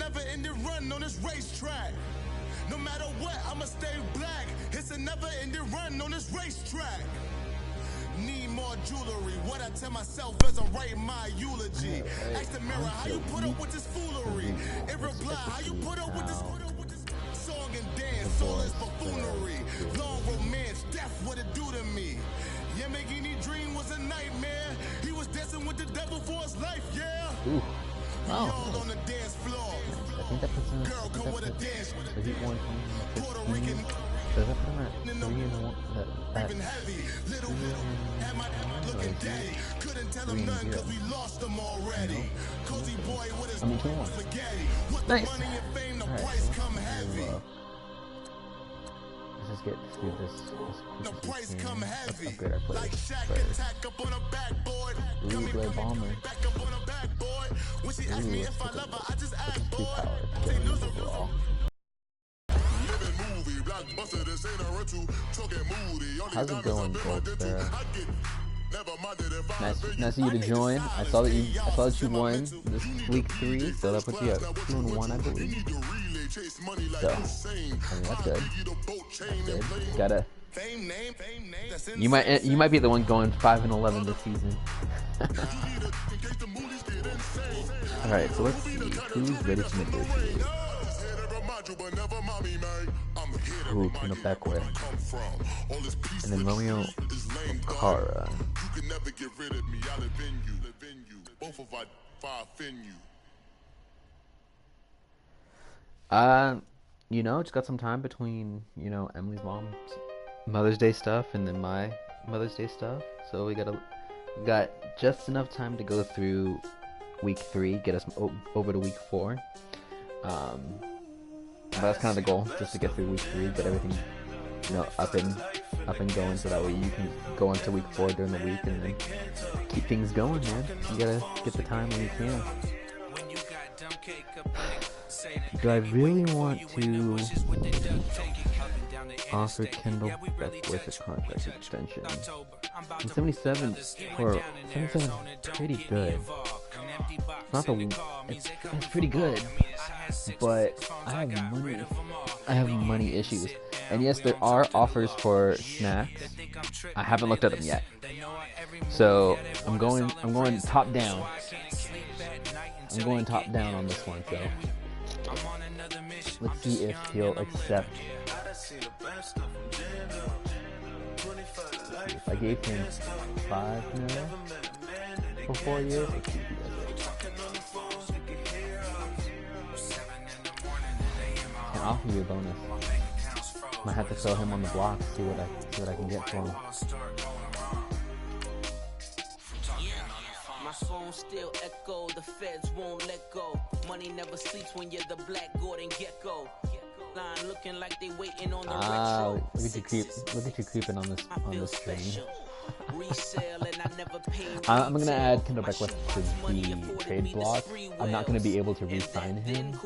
never-ending run on this racetrack. No matter what, I'ma stay black. It's a never-ending run on this racetrack. Need more jewelry. What I tell myself as I'm writing my eulogy. Ask the mirror, how you put up with this foolery? It reply, how you put up with this song and dance, all this buffoonery. Long romance, death, what it do to me? Yeah, making me dream was a nightmare. He was dancing with the devil for his life, yeah. Ooh. Wow. All on the dance floor. I think that puts him. Girl, come with a dance. The Heat won Puerto Rican. Does that put him at 3 and 1? Even heavy, little, had my looking daddy. Couldn't tell him nothing cause we lost him already. Cozy boy with his spaghetti. With the money and fame, the price come heavy. Let's just get through this. The price come heavy. Upgrade our players. Like Shaq attack up on a backboard. Ooh, Blair Bomber. Back up on a backboard. When she asked me if I love her, I just asked boy. Overall. How's it going, Goldspur? Nice of you to join. I saw that you won this week 3, so that puts you at 2 and 1, I believe. So, I mean, that's good. Gotta. You might be the one going 5 and 11 this season. All right, so let's see who's ready to negotiate. Ooh, turn up that quick. And then Romeo Cara. You know, just got some time between, you know, Emily's mom's Mother's Day stuff and then my Mother's Day stuff. So we got just enough time to go through week 3, get us over to week 4. But that's kind of the goal, just to get through week 3, get everything, you know, up and going, so that way you can go into week 4 during the week and then keep things going, man. You gotta get the time when you can. Do I really want to offer Kendall Beckwith a contract extension? And 77 for 77 is pretty good. It's pretty good, but I have money issues. And yes, there are offers for snacks. I haven't looked at them yet, so I'm going top down. I'm going top down on this one. So let's see if he'll accept. If I gave him 5 mil for 4 years, let's see if he does it. Can offer you a bonus. Might have to throw him on the block, see what I can get for him. Phone still echo, the feds won't let go. Money never sleeps when you're the Black Gordon Gecko. Line looking like they waiting on the retro. Look at you creeping on this stream. I'm gonna add Kendall Beckwith to the trade block. I'm not gonna be able to re-sign him.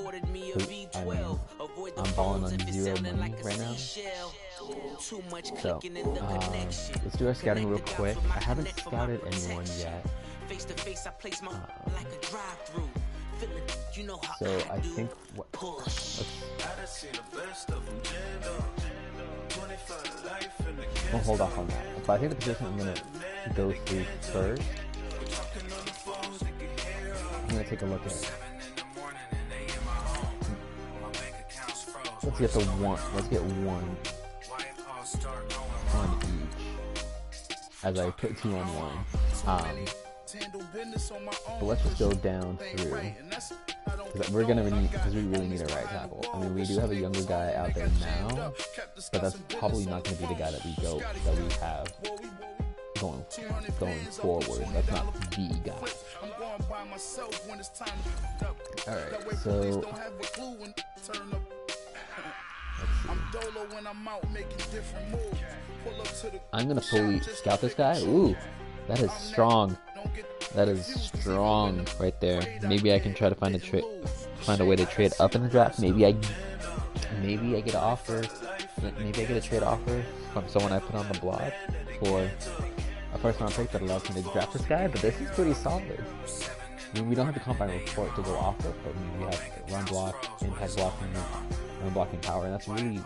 I'm balling on 0 money right now. So let's do our scouting real quick. I haven't scouted anyone yet. So I think we'll hold off on that. But I think the position I'm gonna go through first, I'm gonna take a look at it. Let's get the one. Let's get one on each. As I put 2 on 1. But let's just go down through. We're gonna need, because we really need a right tackle. I mean, we do have a younger guy out there now, but that's probably not going to be the guy that we have going forward. That's not the guy. All right, so I'm gonna fully scout this guy. Ooh, that is strong. That is strong right there. Maybe I can try to find a way to trade up in the draft. Maybe I get an offer. Maybe I get a trade offer from someone I put on the block for a first round pick that allows me to draft this guy. But this is pretty solid. I mean, we don't have the combine report to go off of, but we have run block, impact blocking, run blocking power, and that's really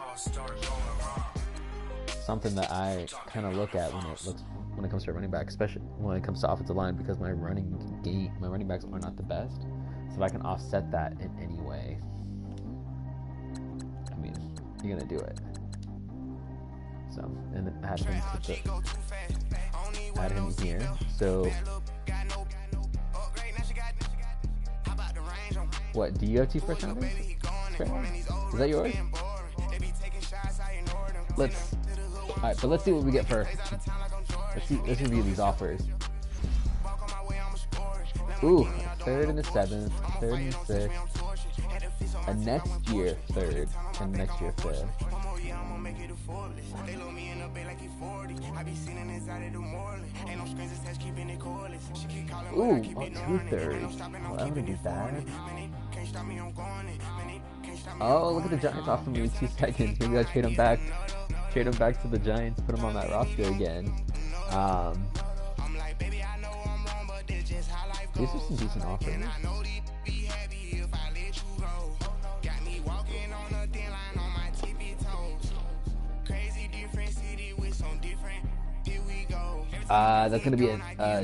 something that I kind of look at when it comes to running back, especially when it comes to offensive line, because my running backs are not the best. So if I can offset that in any way, I mean, you're gonna do it. So, and then add him here. So, what? Do you have two first rounders? Is that yours? Alright, but let's see what we get first. Let's review these offers. Ooh, 3rd and a 7th, 3rd and 6th, a next year 3rd, and next year 5th. Ooh, 2 3rds. Oh, that wouldn't be bad. Oh, look at the Giants offering me 2 seconds. Maybe I'll trade them back to the Giants, put them on that roster again. These are some decent offers. That's gonna be a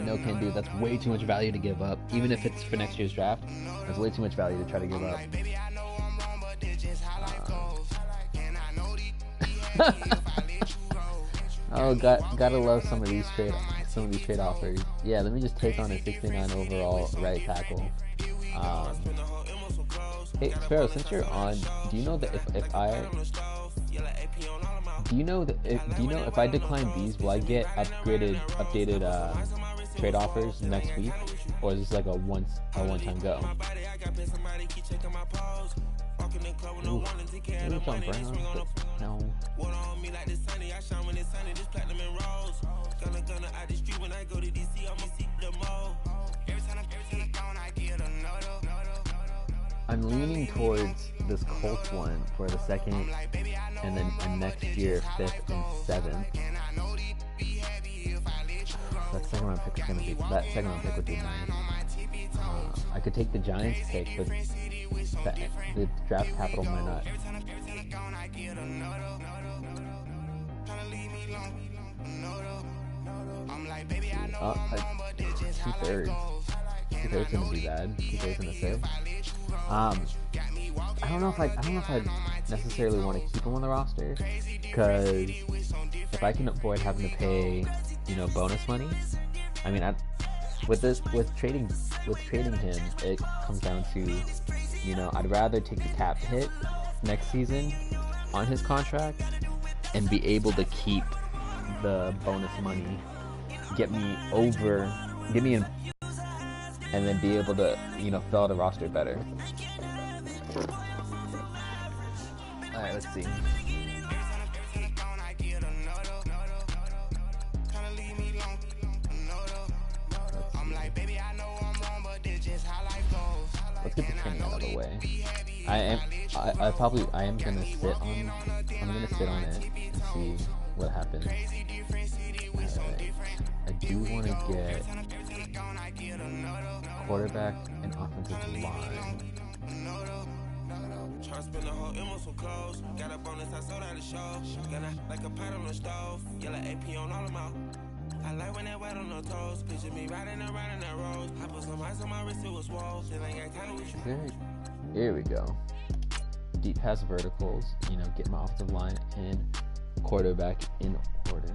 no can do. That's way too much value to give up. Even if it's for next year's draft, that's way too much value to try to give up. Oh, gotta love some of these trade offers. Yeah, let me just take on a 69 overall right tackle. Hey Sparrow, since you're on, do you know that if I decline these, will I get updated trade offers next week, or is this like a one-time go? Ooh, maybe John Brown, but no. I'm leaning towards this Colts one for the 2nd, and then next year 5th and 7th. That second round pick would be nice. I could take the Giants pick, but the draft capital might not. 2 3rds. 2 3rds gonna be bad. 2 3rds in the 5th. I don't know if I necessarily want to keep him on the roster, because if I can avoid having to pay, bonus money. I mean, with trading him, it comes down to, I'd rather take the cap hit next season on his contract and be able to keep the bonus money, get me in, and then be able to, fill out the roster better. Alright, let's see. Let's get the training out of the way. I am gonna sit on it and see what happens. I do want to get quarterback and offensive line. Spend the whole emotional clothes. Got a bonus, I sold out the show. Got like a pot on the stove. Yellow AP on all of my. I like when that wet on the toes. Picture me riding around in that rose. I put some ice on my wrist, it was swole. Still ain't got time with you. Here we go. Deep pass verticals. Get my offensive line and quarterback in order.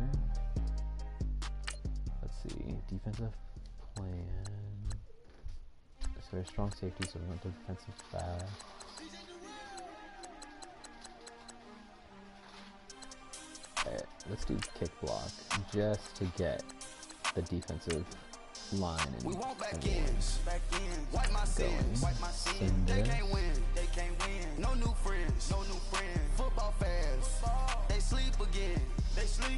Let's see. Defensive plan. It's very strong safety, so we want defensive back. Alright, let's do kick block just to get the defensive line and we want back in. Wipe my sins, they can't win, no new friends, football fans, they sleep again,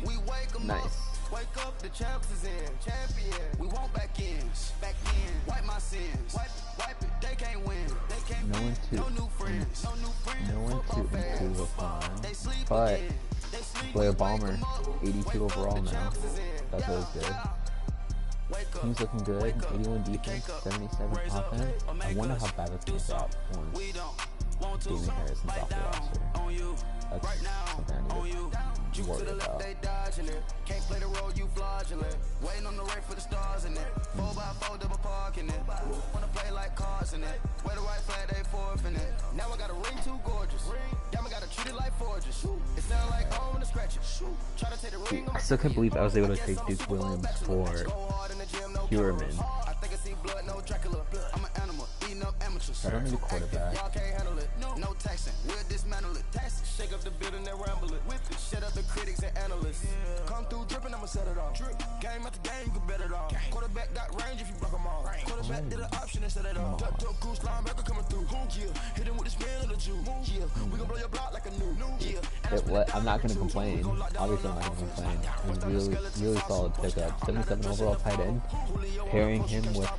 we wake them up, wake up, the champs is in, champion, we want back in, wipe my sins, wipe it, they can't win, no new friends, no one to improve upon, but Blair Balmer, 82 overall now. That's always good. Team's looking good. 81 defense, 77 offense. I wonder how bad that's going to drop once Damien Harrison's off the roster. That's something I need to worry about. Can't play the role, you fraudulent. Waiting on the race for the stars in it. 4x4 double parking it. Wanna play like cars in it. Wear the white flag, they forfeit it. Now I got a ring too gorgeous. Damn, I gotta treat it like forges. It sound like I want to scratch it. Try to take the ring. I still can't believe I was able to take Duke Williams for Huerman. I think I see blood, no Dracula. I'm an animal, eating up amateurs. I don't need a quarterback. Y'all can't handle it. No taxing. We'll dismantle it. Shake up the building and ramble it. Shut up the critics and analysts. Come through dripping, I'ma set it off. Game after game, you can bet it on. Quarterback got range if you block them all. Quarterback did an option and set it off. Duck goose linebacker coming through. Yeah, hit him with the spin of the Jew. Yeah, we gon' blow your block like a new. Yeah. I'm not gonna complain. Obviously, I'm not gonna complain. It was really solid pickup. 77 overall tight end. Pairing him with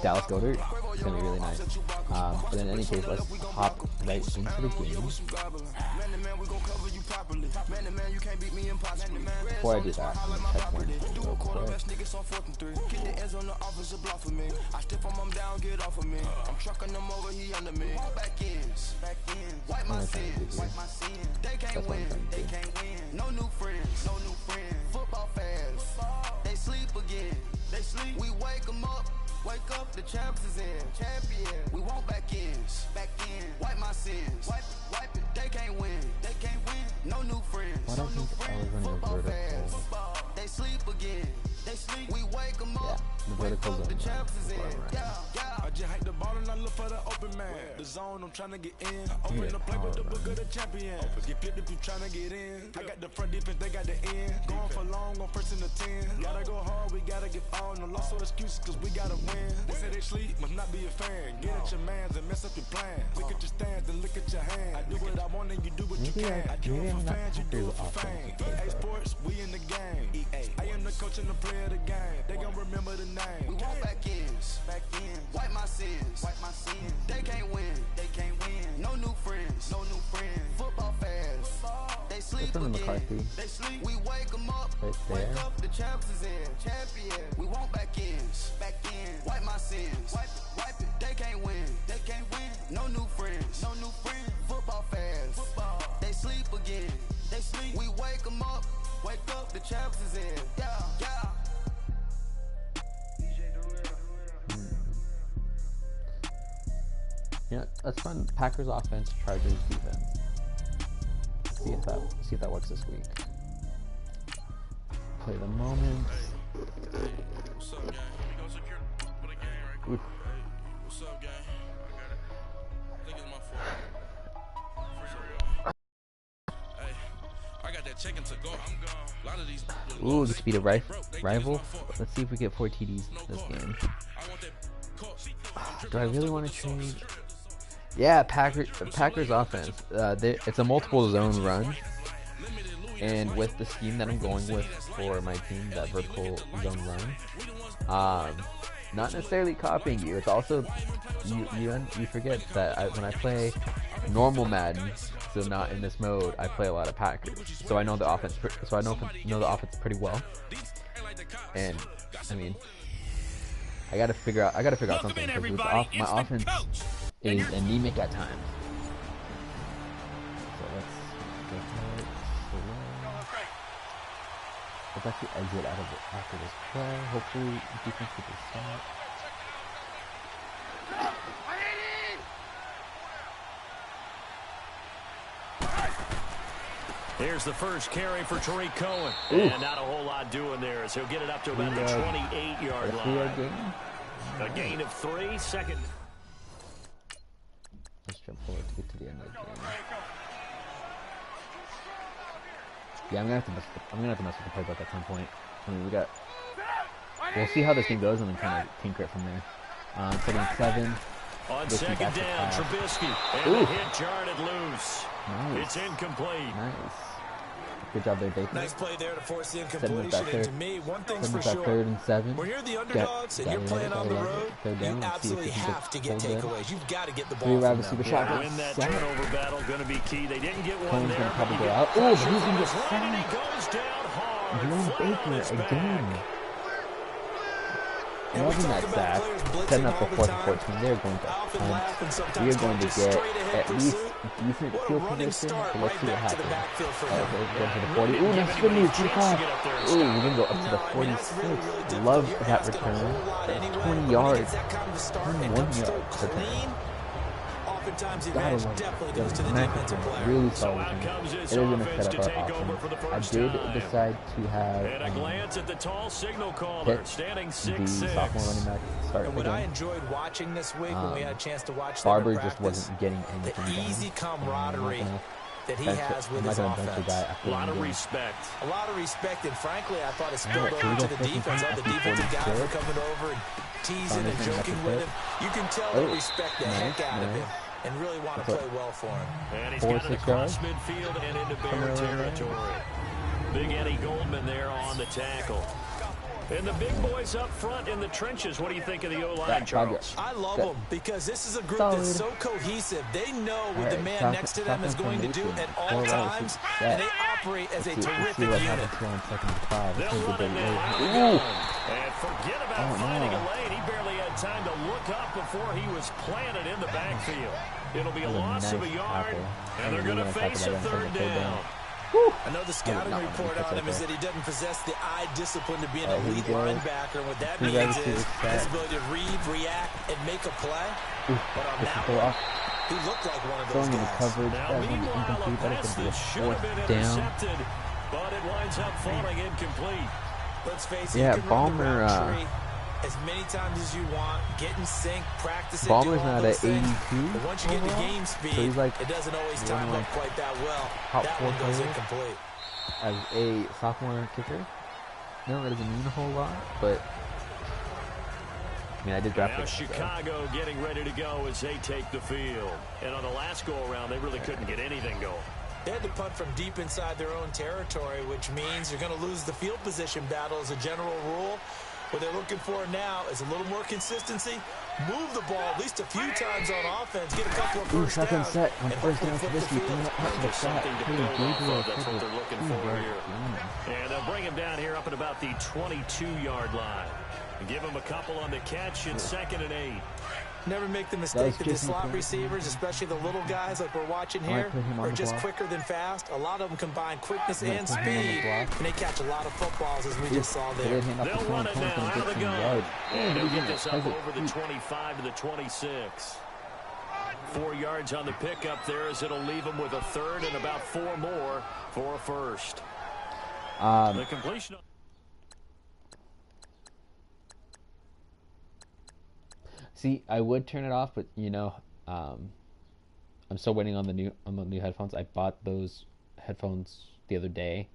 Dallas Goedert, it's gonna be really nice. But in any case, let's hop right into the game. Before I do that, I'm gonna check one thing real quick. That's what I'm trying to do. No new friends, no new friends. Football fans, they sleep again. They sleep. We wake them up. Wake up, the champs is in. Champion. We want back ends. Back in. Wipe my sins. Wipe it. They can't win. They can't win. No new friends. Why don't no new I friends. was running Football fans. vertical? They sleep again. They sleep. We wake them up. The Wake vertical up, the zone. champs is in. Yeah. I just hike the ball and I look for the open man. The zone, I'm trying to get in. Open the play with the book of the champion. Get flipped if you trying to get in. I got the front defense, they got the end. Going for long, on first and the 10. Gotta go hard, we gotta get on. No loss or excuses, cause we gotta win. They say they sleep, must not be a fan. Get at your mans and mess up your plans. Look at your stance and look at your hands. I do what I want and you do what you can. I do it for fans, you do it for fame. EA Sports, we in the game. EA. I am the coach and the player of the game. They gon' remember the name. We want back ends. Back ends. Wipe my sins. Wipe my sins. They can't win. They can't win. No new friends. No new friends. Football fans. They sleep From again. McCarthy. They sleep. We wake them up. Right there. Wake up. The champs is in. Champion. We want back ends. Back ends. Wipe my sins. Wipe it. They can't win. They can't win. No new friends. No new friends. Football fans. Football. They sleep again. They sleep. We wake them up. Wake up. The champs is in. Yeah. Yeah. Yeah, let's run Packers offense, Chargers defense. See if that works this week. Play the moment. Hey, what's up, gang? We go secure for the game right quick. Hey, what's up, gang? I got it. I think it's my fault. For real. Hey, I got that chicken to go. I'm gone. A lot of these. Ooh, the speed of rival. Let's see if we get 4 TDs this game. Do I really want to trade? Yeah, Packers offense. It's a multiple zone run, and with the scheme that I'm going with for my team, that vertical zone run, not necessarily copying you. It's also you forget that when I play normal Madden, so not in this mode, I play a lot of Packers. So I know the offense. I know the offense pretty well, and I mean, I gotta figure out something because my offense is anemic at times. So let's actually exit out of it after this play. Hopefully defense gets a stop. There's the first carry for Tariq Cohen. Ooh. And not a whole lot doing there, as he'll get it up to about the 28-yard line. A gain of 3, second. Let's jump forward to get to the end of the game. Yeah, I'm gonna have to mess with the playbook at some point. I mean, we'll see how this game goes and then kind of tinker it from there. Second and 7. On second down, Trubisky. And the hit jarred loose. Nice. It's incomplete. Nice. Good job there, Baker. Nice play there to force the incompletion. And to me, one thing's for sure. 3rd and 7. When you're the underdogs and you're playing on the road, you absolutely have to get takeaways. You've got to get the ball from them. Yeah, win that turnover battle going to be key. They didn't get one there. Gonna probably go out. Oh, but he's going to get He goes down hard. Jerome Baker again. It wasn't that sad. Setting up the 4th and 14, they're going to punt. We are going to get at least decent field position. So let's see what happens. Going to the 40. Ooh, nice good news. 45. Ooh, we're going to go up to the 46. Love that return. 20 yards. 21 yards return. Oftentimes, the Gotta advantage love definitely it. goes to the defensive player. Really solid team. It is going to set up our offense. I did decide to have And a glance at the tall signal caller, Pitt, standing the 6'6". sophomore running back, start And what again. I enjoyed watching this week when we had a chance to watch Barber them in just practice, wasn't getting anything the done. easy camaraderie that he bench- has with I'm his not gonna bench the offense. guy after A lot one of game. respect. A lot of respect, and frankly, I thought it Yeah, spilled so over we to got the first and defense. All the 10 after defensive guys were 46. coming over and teasing and Foundation joking after with Pitt. him. You can tell Oh, they respect the nice, heck out of nice. him and really want to That's play well for him. And he's 4 got it 6 across yards. midfield and into Somewhere Bear around there. territory. Big Eddie Goldman there on the tackle. And the big boys up front in the trenches. What do you think of the O-line, Charles? I love That- them because this is a group Solid. that's so cohesive. They know what the Alright, man stop- next to stop them is going to do information. at all 4 routes, times, set. and they operate as a Let's see terrific what unit. happens here on 2nd and 5. This They'll is a run big it now. Ooh. And forget about Oh, finding no. a lane. He barely had time to look up before he was planted in the backfield. It'll be a That was a loss of a nice yard, tackle. and they're We're going to gonna talk face about a that on third third down. I know the scouting not report gonna on put him is that that he doesn't possess the eye discipline to be an Here we elite go. linebacker. And what that Two means guys to is the his set. ability to read, react, and make a play. But on This that is go one, off. he looked like one of those Throwing into guys. coverage. Now, That was meanwhile, a incomplete. That pass is going to that be a should have 4th been down. intercepted, but it winds up falling incomplete. Let's face it, Yeah, you can run the Ballmer, route tree as many times as you want, get in sync, practice it, Ballmer's do all not those at things. 82 But once you get to overall, game so speed, he's like it doesn't always one time of up my quite that well. top That 4 one goes players. incomplete. As a sophomore kicker. No, that doesn't mean a whole lot, but I mean, I did draft Now it. Chicago getting ready to go as they take the field. And on the last go-around, they really couldn't get anything going. They had to punt from deep inside their own territory, which means you're going to lose the field position battle as a general rule. What they're looking for now is a little more consistency. Move the ball at least a few times on offense. Get a couple of first second downs. set on and first hopefully down flip for the this week. field. To the flat. Something to Hey, build off Gabriel of. That's what they're looking for here. And they'll bring him down here up at about the 22-yard line. And give him a couple on the catch in 2nd and 8. Never make the mistake that the Jason slot Smith. receivers, especially the little guys like we're watching I might here, put him on are the just block. quicker than fast. A lot of them combine quickness I might and put him on the speed, block. and they catch a lot of footballs, as we just saw They there. did hand off the They'll run it corner, now out of the 15 gun. yards. And they'll he's get gonna this up have it. over the 25 to the 26. 4 yards on the pickup there as it'll leave them with a third and about 4 more for a first. The completion. See, I would turn it off, but you know, I'm still waiting on the new headphones. I bought those headphones the other day,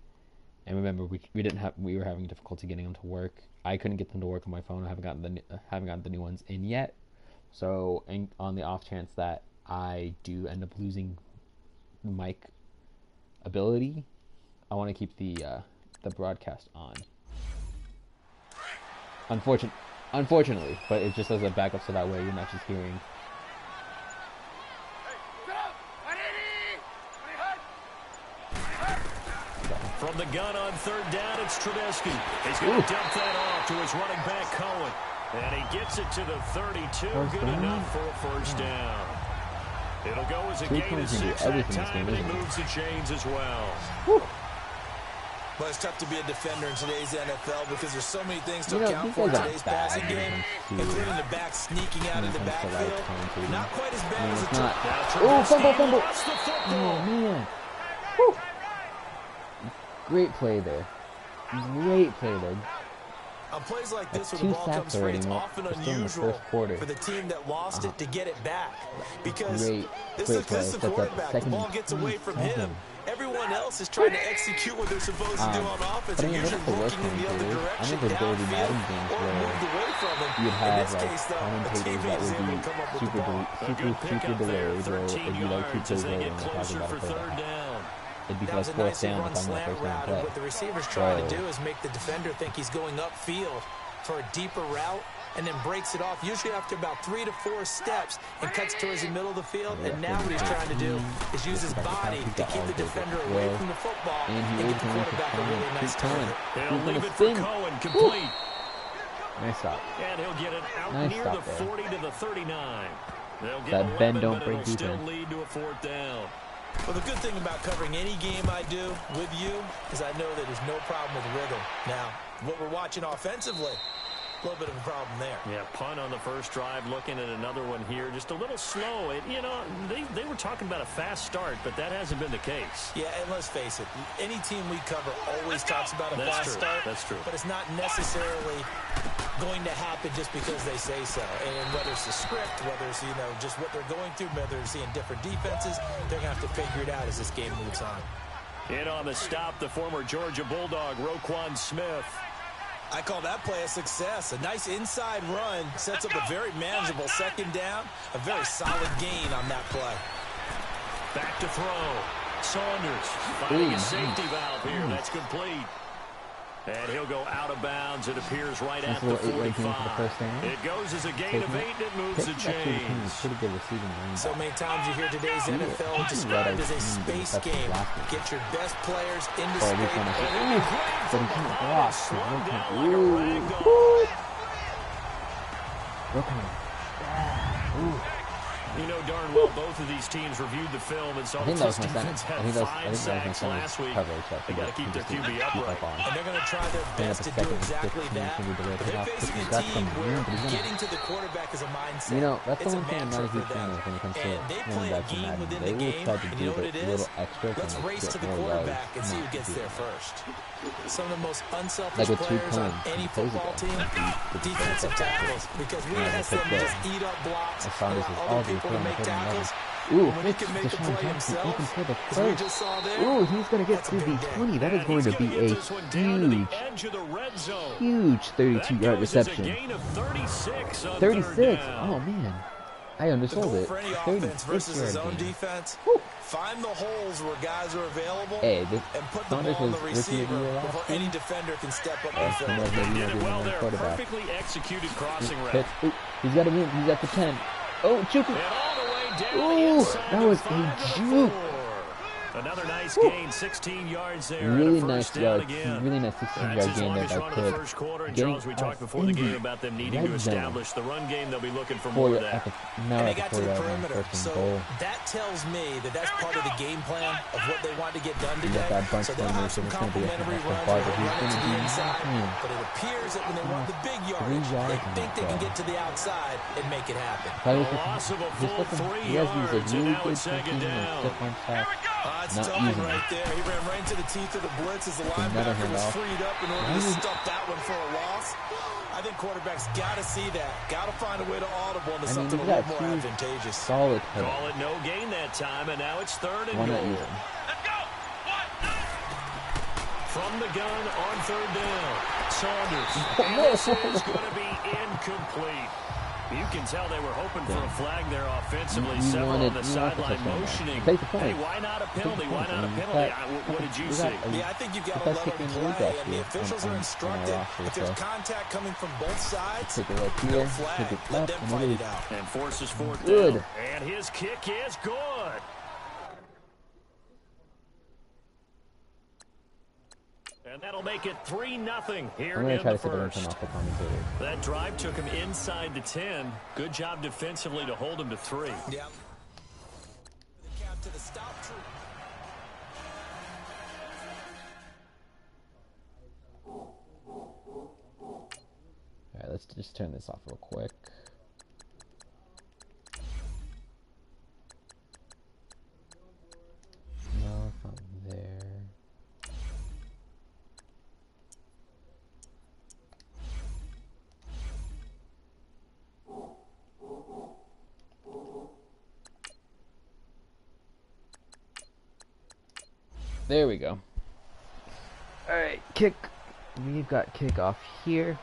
and remember we were having difficulty getting them to work. I couldn't get them to work on my phone. I haven't gotten the new ones in yet. So, on the off chance that I do end up losing mic ability, I want to keep the broadcast on. Unfortunately, but it just as a backup, so that way you're not just hearing. From the gun on third down, it's Trubisky. He's going to dump that off to his running back, Cohen. And he gets it to the 32. Good enough for a first down. It'll go as a gain of 6 that time, and he moves the chains as well. But it's tough to be a defender in today's NFL because there's so many things to You know, account these for in guys aren't today's bad. passing game, including the back sneaking out in the backfield. Not quite as bad as It's a not. Now Oh, fumble! lost the football. Oh man! Woo. Great play there. On plays like this, That's when the 2 ball sacks comes free, already, it's man. often We're still in the unusual first quarter. for the team that lost it to get it back. Because Great this play. is the Sets up quarterback. The second ball gets away from 27. him. Everyone else is trying to execute what they're supposed to do on offense. but I And mean, usually that's the worst looking in the thing other to do. I direction, remember Dirty downfield, Madden games or where moved away from him. you'd In have this like case, though, the commentators teammate that is would able be to come up with the super ball. A good super pickup there, delayed, where 13 it'd be like 2 yards plays as they later get and they're talking closer about for a play. third down. It'd be That like was a 4th nicely down run and talking about slant first down route, play. and what the receiver's trying to So- do is make the defender think he's going upfield for a deeper route, and then breaks it off, usually after about 3 to 4 steps, and cuts towards the middle of the field. And now what he's trying to do is use his body to keep the defender away from the football and get the quarterback a really nice target. He'll leave it for Cohen, complete. Nice stop. And he'll get it out Nice near stop the there. 40 to the 39. They'll get That 11, bend don't but break it'll still defense. lead to a 4th down. Well, the good thing about covering any game I do with you is I know that there's no problem with rhythm. Now, what we're watching offensively, a little bit of a problem there. Yeah, punt on the first drive, looking at another one here. Just a little slow. You know, they were talking about a fast start, but that hasn't been the case. Yeah, and let's face it, any team we cover always talks about a fast start. That's true. But it's not necessarily going to happen just because they say so. And whether it's the script, whether it's, you know, just what they're going through, whether they're seeing different defenses, they're going to have to figure it out as this game moves on. In on the stop, the former Georgia Bulldog, Roquan Smith. I call that play a success. A nice inside run sets up a very manageable 2nd down. A very solid gain on that play. Back to throw. Saunders finding a safety valve here. That's complete. And he'll go out of bounds. It appears right at the 45. It goes as a gain of 8, and it moves the chains. So many times you hear today's NFL described as a space game. Get your best players into space. But he can't block. You know darn well both of these teams reviewed the film and saw that this defense had 5 sacks last week. They got to keep their QB upright. And they're going to try their best to do exactly that. They're facing a team where getting to the quarterback is a mindset. You know, that's the it's one thing I'm not a huge fan of when it comes to running backs in Madden. They will try to do the little extra let's and race to get the more yards. quarterback and see who gets there first. Some of the most Like unselfish with players on any football team, defensive tackles, because we ask them to just eat up blocks, allow other people to make tackles. Ooh, when he can make the play himself, for the as we first. just saw there, Ooh, he's going to get to the 20. That is going to be a huge 32-yard reception. 36. Oh, man. I undersold it. for any offense versus his own defense, find the holes where guys are available and put the ball on the receiver before any defender can step up and fill it. He did it well there. Perfectly executed crossing route. He's got to move. He's at the 10. Oh, juke him. Ooh, that was a juke. Another nice gain, 16 yards there. Really and a nice first down yard. again. Really nice 16-yard gain there by Pitt. First quarter, and Charles, we talked before the game about them needing to establish the run game. They'll be looking for more of that. And they got to the perimeter, so that tells me that that's part of the game plan of what they want to get done today. So they'll have some complimentary runs where they run it to the inside, but it appears that when they want the big yardage, they think they can get to the outside and make it happen. Loss of a full 3 yards, and now it's 2nd down. That's tough right there. He ran right into the teeth of the blitz as the linebacker was freed up in order to stuff that one for a loss. I think quarterbacks got to see that. Got to find a way to audible into something a little more advantageous. Solid hit. Call it no gain that time, and now it's 3rd and goal. Let's go. From the gun on 3rd down, Saunders. And this is going to be incomplete. You can tell they were hoping for a flag there offensively. Several on the sideline motioning. Hey, why not a penalty? Why not a penalty? What did you see? Yeah, I think you've got to let them play, and the officials are instructed if there's contact coming from both sides, no flag. Let them fight it out. And forces 4th down. And his kick is good. And that'll make it 3-0 here in the first. That drive took him inside the 10. Good job defensively to hold him to 3. Yeah. The cap to the stop tree. All right, let's just turn this off real quick. No, it's not there. There we go. Alright, kick. We've got kickoff here.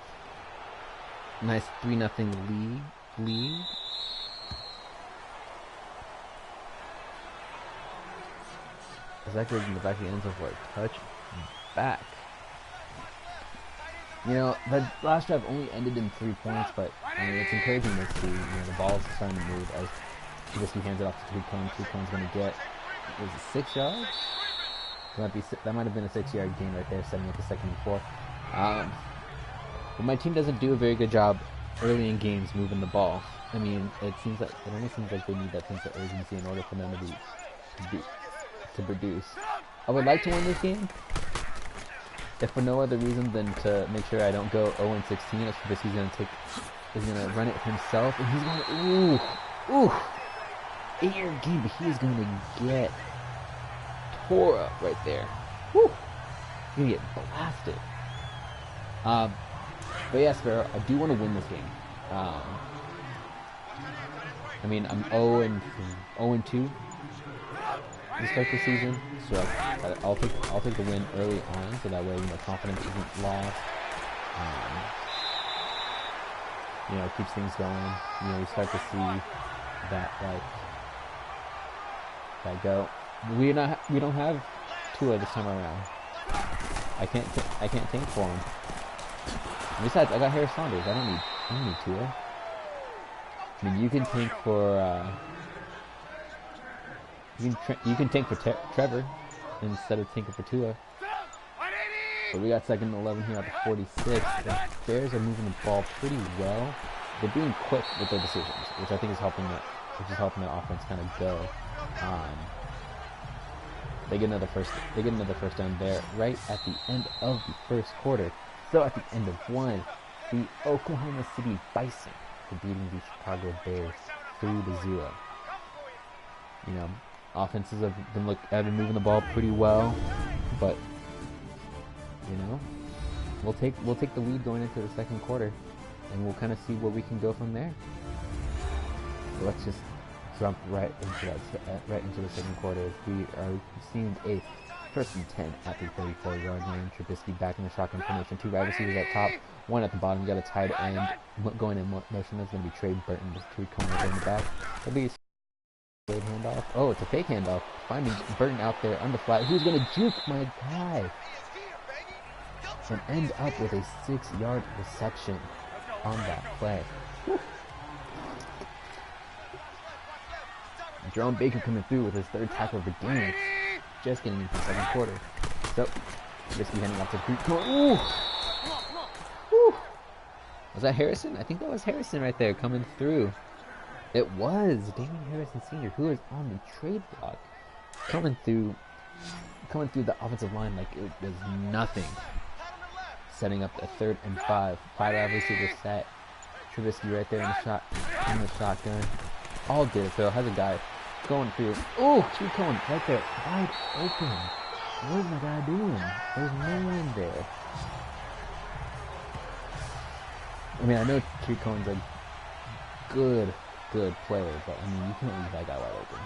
Nice 3-0 lead. Is that good in the back of the end zone for a touch? Back. You know, the last drive only ended in 3 points, but I mean, it's encouraging to see. You know, the ball's starting to move as Trubisky hands it off to Trubisky. Trubisky's going to get, was it 6 yards? That might have been a 6-yard gain right there, setting up the second and 4. But my team doesn't do a very good job early in games moving the ball. I mean, it almost seems like they need that sense of urgency in order for them to produce. I would like to win this game, if for no other reason than to make sure I don't go 0-16. As Trubisky's gonna run it himself, and he's going ooh, 8-yard gain, but he is going to get tore up right there. Woo! He's gonna get blasted. But yeah, Sparrow, I do want to win this game. I mean, I'm 0-2 to start the season, so I'll take the win early on, so that way, you know, confidence isn't lost. You know, it keeps things going. You know, we start to see that go. We don't have Tua this time around. I can't think for him. And besides, I got Harris Saunders. I don't need Tua. I mean, you can tank for you can tank for Trevor instead of tanking for Tua. But we got 2nd and 11 here at the 46. The Bears are moving the ball pretty well. They're being quick with their decisions, which I think is helping their offense kind of go. They get another first down there right at the end of the first quarter. So at the end of one, the Oklahoma City Bison are beating the Chicago Bears 3-0. You know, offenses have been moving the ball pretty well, but you know, we'll take the lead going into the second quarter, and we'll kind of see where we can go from there. So let's just jump right into the second quarter. We are seeing a 1st and 10 at the 34-yard line. Trubisky back in the shotgun formation. 2 wide receivers at top, 1 at the bottom. You got a tight end going in motion. That's going to be Trey Burton. Just 3 corners in the back. That'll be a straight handoff. Oh, it's a fake handoff. Finding Burton out there on the flat. Who's going to juke my guy? And end up with a 6-yard reception on that play. Whew. Jerome Baker coming through with his 3rd tackle of the game. Just getting into the second quarter. So, Trubisky handing off to Creek. Ooh! Woo! Was that Harrison? I think that was Harrison right there coming through. It was Damian Harrison Sr., who is on the trade block, coming through the offensive line like it was nothing. Setting up a 3rd and 5. 5 wide receivers set. Trubisky right there in the shotgun. All did it though. Has a guy going through. Oh, Tree Cohen right there, wide open. What is my guy doing? There's no one there. I mean, I know Tree Cohen's a good player, but I mean, you can't leave that guy wide open.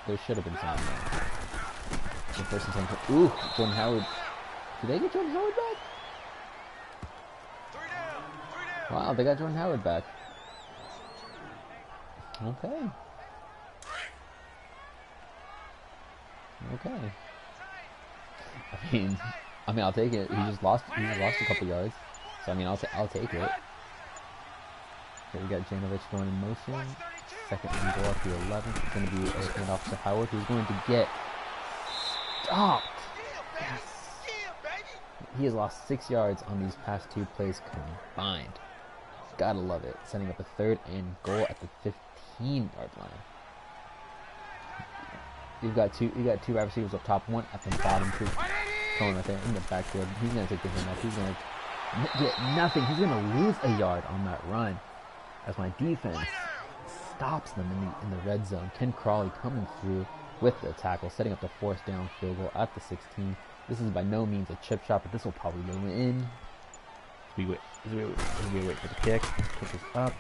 There should have been something there. The first and 10. Ooh, Jordan Howard. Did they get Jordan Howard back? Wow, they got Jordan Howard back. Okay. I mean, I'll take it. He just lost a couple yards, so I mean, I'll take it. Okay, we got Janovich going in motion. 2nd and goal at the 11th. It's going to be a handoff to Howard, who's going to get stopped. Yes. He has lost 6 yards on these past 2 plays combined. Gotta love it. Setting up a 3rd and goal at the 15-yard line. You got two wide receivers up top, 1 at the bottom, 2 going right there in the backfield. He's gonna take the handoff. He's gonna get nothing. He's gonna lose a yard on that run as my defense stops them in the red zone. Ken Crawley coming through with the tackle, setting up the 4th down field goal at the 16. This is by no means a chip shot, but this will probably go in. We wait for the kick. Kick is up.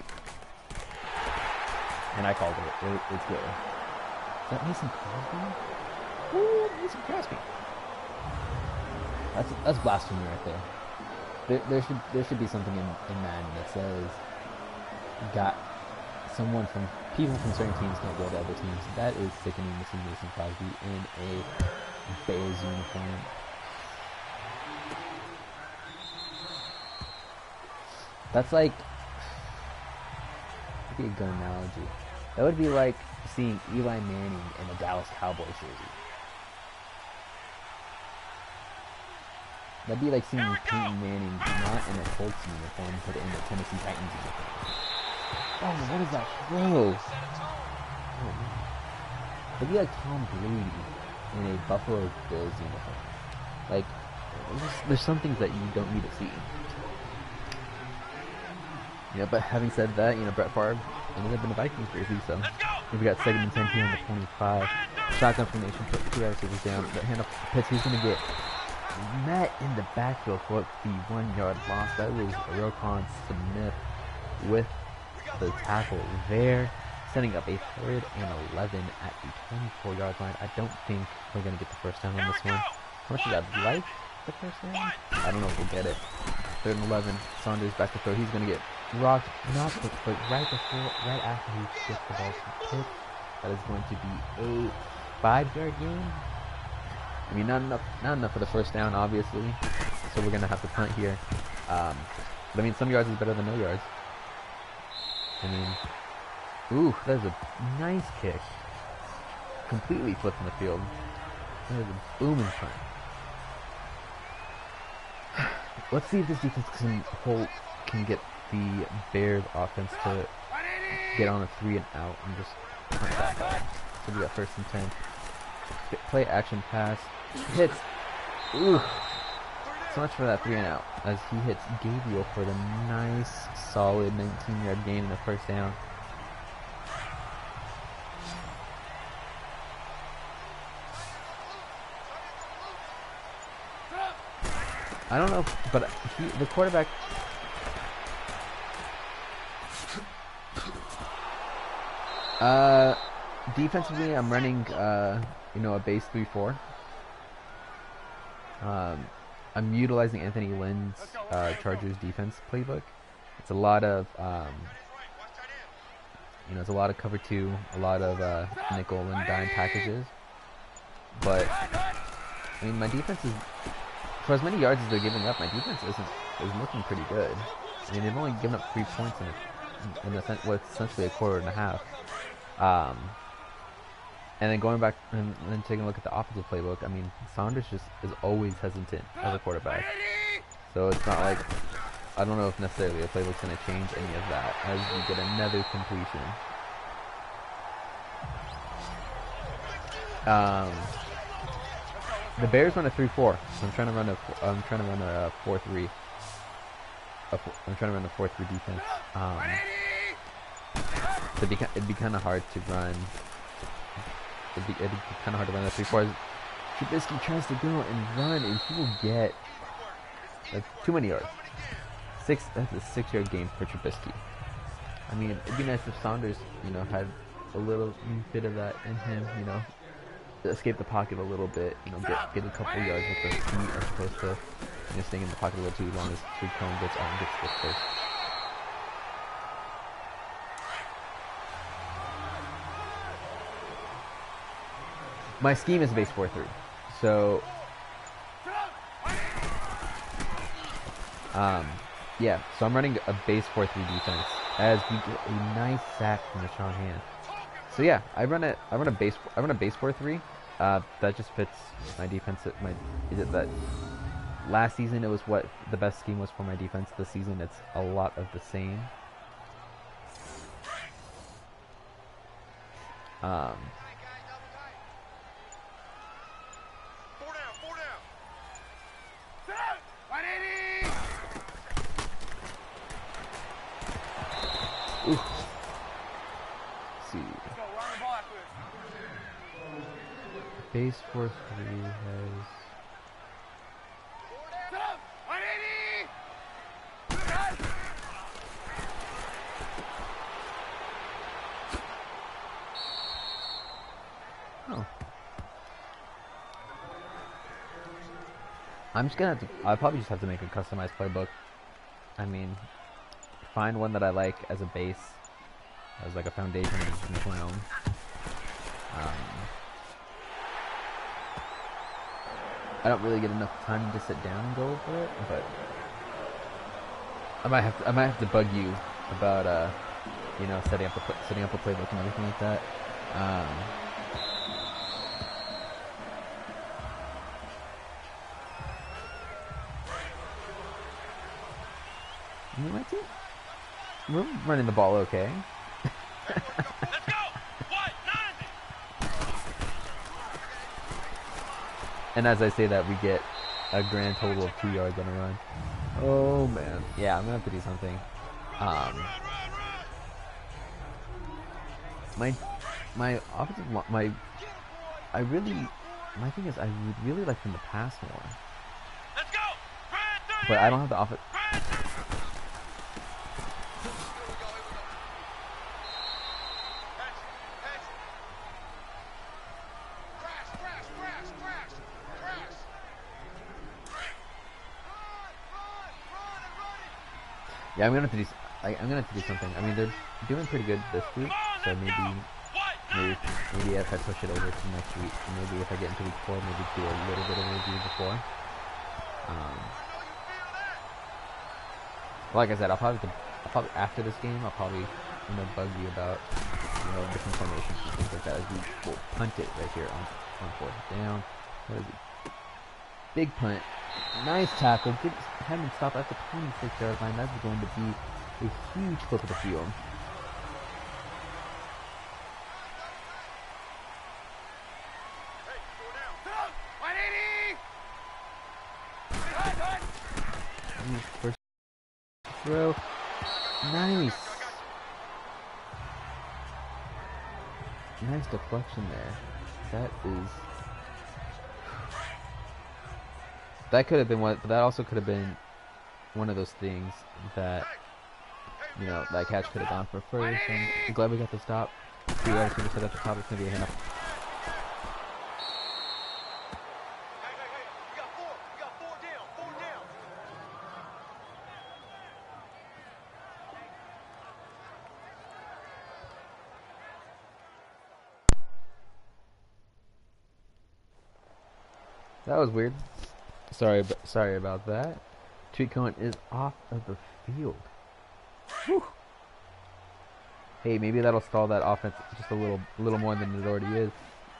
And I called it. It's good. Is that Mason Crosby? Ooh, Mason Crosby. That's blasphemy right there. There should be something in Madden that says people from certain teams can't go to other teams. That is sickening to see Mason Crosby in a Bears uniform. That's like, that'd be a good analogy. That would be like seeing Eli Manning in a Dallas Cowboys jersey. That'd be like seeing Peyton Manning not in a Colts uniform, but in a Tennessee Titans uniform. Oh, what is that throw? Oh, man. It'd be like Tom Brady in a Buffalo Bills uniform. Like, there's some things that you don't need to see. You know, but having said that, you know, Brett Favre ended up in the Vikings jersey, so we got 2nd and 10 here on the 25. Shotgun formation, put 2 wide receivers down. The handoff pitch, he's going to get met in the backfield for the 1-yard loss. That was Roquan Smith with the tackle there, setting up a 3rd and 11 at the 24-yard line. I don't think we're going to get the first down on this one. How much did I like the first down? I don't know if we'll get it. 3rd and 11. Saunders back to throw. He's going to get rocked, not quick, but right after he gets the ball to Pitt. That is going to be a 5-yard gain. I mean, not enough for the first down, obviously. So we're going to have to punt here. But I mean, some yards is better than no yards. I mean, ooh, that is a nice kick. Completely flipping the field. That is a booming punt. Let's see if this defense can get the Bears offense to get on a 3 and out and just punt that ball. So we got 1st and 10. Play action pass. Hits. Ooh. So much for that 3 and out. As he hits Gabriel for the nice, solid 19-yard gain in the first down. I don't know, but the quarterback. Defensively, I'm running, you know, a base 3-4. I'm utilizing Anthony Lynn's Chargers defense playbook. It's a lot of, you know, it's a lot of cover 2, a lot of nickel and dime packages. But I mean, my defense is, for as many yards as they're giving up, my defense is looking pretty good. I mean, they've only given up 3 points in essentially a quarter and a half. And then going back and then taking a look at the offensive playbook, I mean, Saunders just is always hesitant as a quarterback. So it's not like, I don't know if necessarily the playbook's going to change any of that as you get another completion. The Bears run a 3-4, so I'm trying to run a 4-3. I'm trying to run a 4-3 defense. It'd be kind of hard to run. It'd be kind of hard to run a 3-4. Trubisky tries to go and run, and he will get too many yards. That's a 6-yard gain for Trubisky. I mean, it'd be nice if Saunders, you know, had a little bit of that in him. You know, escape the pocket a little bit. You know, get a couple yards with the feet as opposed to, you know, staying in the pocket a little too long as True Cone gets the first. My scheme is base 4-3, so yeah. So I'm running a base 4-3 defense as we get a nice sack from Rashawn Hand. So yeah, I run a base 4-3. That just fits my defense. That last season it was what the best scheme was for my defense. This season it's a lot of the same. Ooh. Let's see. Base 4-3 has. Oh. I'm just gonna I'll probably just have to make a customized playbook. I mean, find one that I like as a base, as like a foundation, and just make my own. I don't really get enough time to sit down and go over it, but I might have to bug you about you know, setting up a playbook and everything like that. My team, we're running the ball okay. Let's go! What? 90! And as I say that, we get a grand total of 2 yards on a run. Oh man, yeah, I'm gonna have to do something. My offensive my thing is I would really like them to pass more. Let's go! But I don't have the offense. Yeah, I'm gonna have to do something. I mean, they're doing pretty good this week, so maybe if I push it over to next week, maybe if I get into week 4, maybe do a little bit of a review before. Like I said, I'll probably after this game, I'll probably bug you about different formations and things like that. As we will punt it right here on 4th down. What is it? Big punt. Nice tackle. Good, had him stop at the 26-yard line. That's going to be a huge flip of the field. First throw. Nice. Nice deflection there. That could have been one, but that also could have been one of those things that, that catch could have gone for first. And I'm glad we got the stop. See what I was going to set at the top. It's going to be a handoff. That was weird. Sorry about that. Tweet Cohen is off of the field. Whew. Hey, maybe that'll stall that offense just a little more than it already is.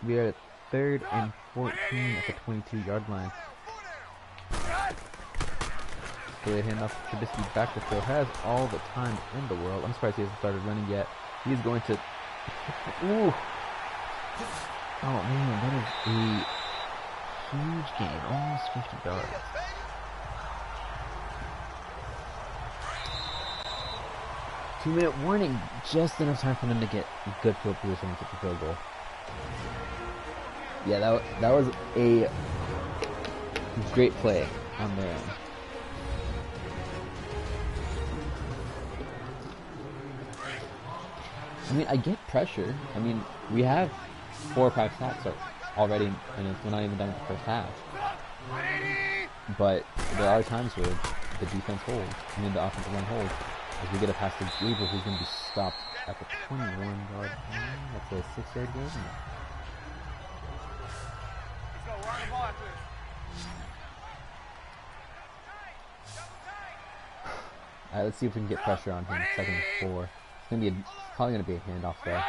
We are at 3rd and 14 at the 22-yard line. Delayed handoff. Trubisky back to throw. Has all the time in the world. I'm surprised he hasn't started running yet. He's going to. Ooh. Oh man, that is a huge gain, almost 50 yards. Two-minute warning, just enough time for them to get good field position and get the field goal. Yeah, that was a great play on their end. I mean, I get pressure. I mean, we have 4 or 5 sacks already, and we're not even done with the first half. But there are times where the defense holds, the offensive line holds. As we get a pass to Gabriel, who's going to be stopped at the 21-yard line. That's a 6-yard gain. Alright, let's see if we can get pressure on him. 2nd and 4. It's going to be probably going to be a handoff there.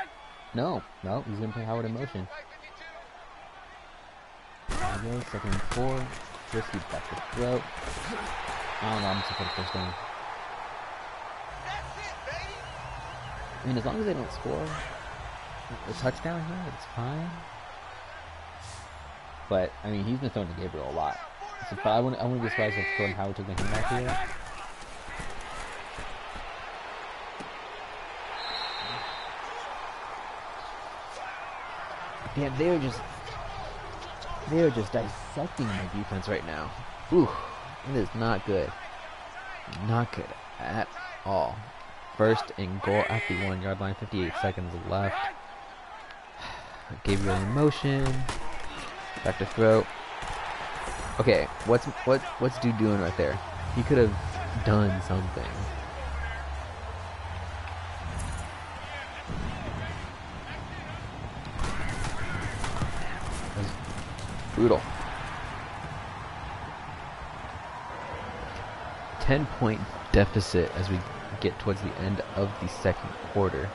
No, he's going to play Howard in motion. There we go, 2nd and 4. Risky back to throw. I don't know, I'm just going to put a first down. I mean, as long as they don't score a touchdown here, it's fine. But, I mean, he's been throwing to Gabriel a lot. So, but I wouldn't be surprised if throwing Howard took the handoff here. Damn, they are just dissecting my defense right now. Ooh, it is not good. Not good at all. 1st and goal at the 1-yard line. 58 seconds left. Gabriel in motion. Back to throw. Okay, what's dude doing right there? He could have done something. That was brutal. 10-point deficit as we get towards the end of the second quarter.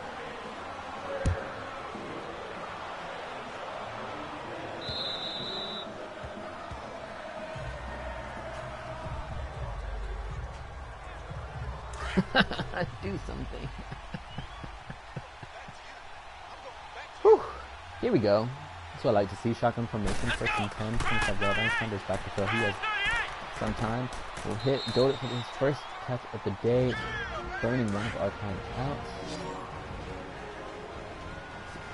Do something. Whew. Here we go. That's what I like to see. Shotgun formation, first and 10, 25 yard line. Sanders back to throw. He has some time. We'll go for his first catch of the day, burning one of our timeouts.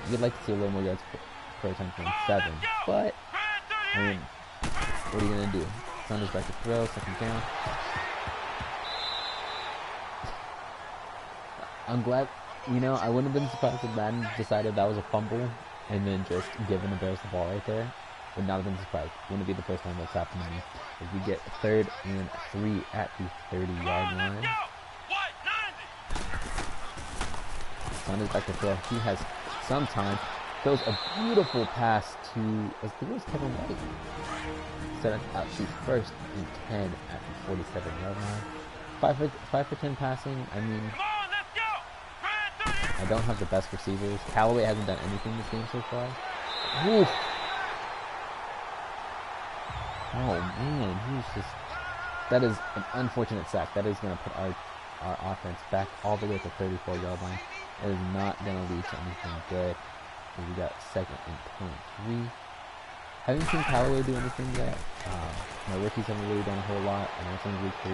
You'd like to see a little more yards per attempt than 7, but I mean, what are you gonna do? Sanders back to throw, second down. I'm glad, you know, I wouldn't have been surprised if Madden decided that was a fumble and then just given the Bears the ball right there. Would not have been surprised. Wouldn't be the first time that's happened to me. As we get 3rd and 3 at the 30-yard line. Sanders back to throw. He has some time. Throws a beautiful pass to, I think it was Kevin White. Set it out to 1st and 10 at the 47-yard line. 5 for 10 passing. I mean, I don't have the best receivers. Callaway hasn't done anything this game so far. Oof. Oh man, he's just... That is an unfortunate sack. That is going to put our offense back all the way at the 34-yard line. That is not going to lead to anything good. So we got 2nd and 23. Haven't seen Callaway do anything yet. My rookies haven't really done a whole lot. I know it's only week 3.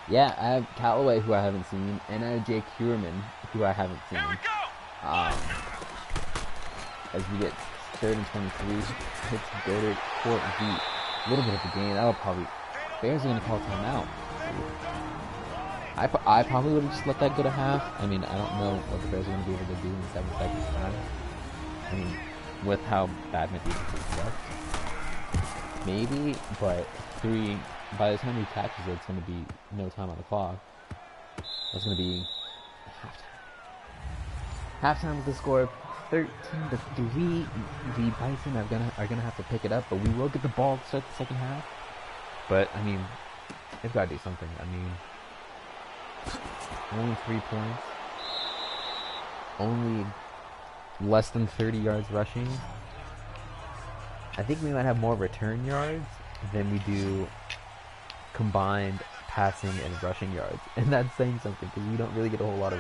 Yeah, I have Callaway, who I haven't seen, and I have Jake Kierman, who I haven't seen. As we get 3rd and 23, hits go to court deep. A little bit of a gain. That'll probably... Bears are going to call timeout. I probably would have just let that go to half. I mean, I don't know what the Bears are going to be able to do in 7 seconds time. I mean, with how bad my defense is left. Maybe, but 3... By the time he catches it, it's going to be no time on the clock. That's going to be halftime. Halftime with the score of 13-3. The Bison are gonna have to pick it up, but we will get the ball to start the second half. But I mean, they've got to do something. I mean, only 3 points, only less than 30 yards rushing. I think we might have more return yards than we do combined passing and rushing yards, and that's saying something because we don't really get a whole lot of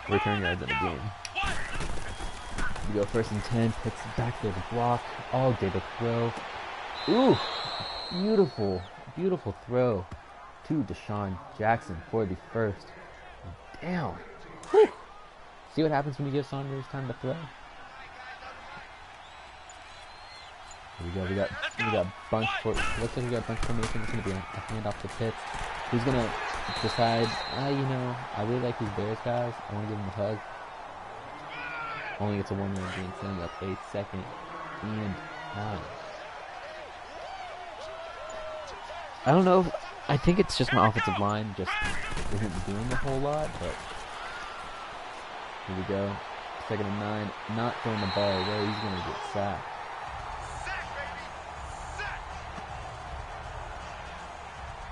return yards in a game. We go 1st and 10, Pitts back there to block, all day to throw. Ooh, beautiful, beautiful throw to Deshaun Jackson for the first down. Whew. See what happens when you give Saunders time to throw. Here we go. We got bunch for. Looks like we got bunch formation. It's gonna be a handoff to Pitts. Who's gonna decide? You know, I really like these Bears guys. I want to give them a hug. Only gets a 1-yard gain, setting up a 2nd and 9. I don't know. I think it's just my offensive line just isn't doing a whole lot. But here we go. 2nd and 9. Not throwing the ball away. He's gonna get sacked.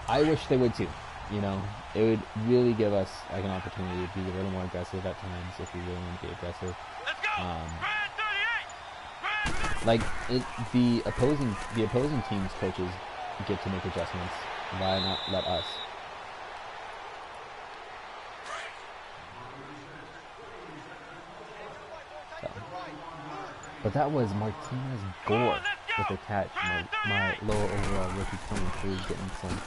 I wish they would too. You know, it would really give us like an opportunity to be a little more aggressive at times if we really want to be aggressive. The opposing team's coaches get to make adjustments. Why not let us? So. But that was Martinez Gore with a catch. My lower overall rookie 23 getting some.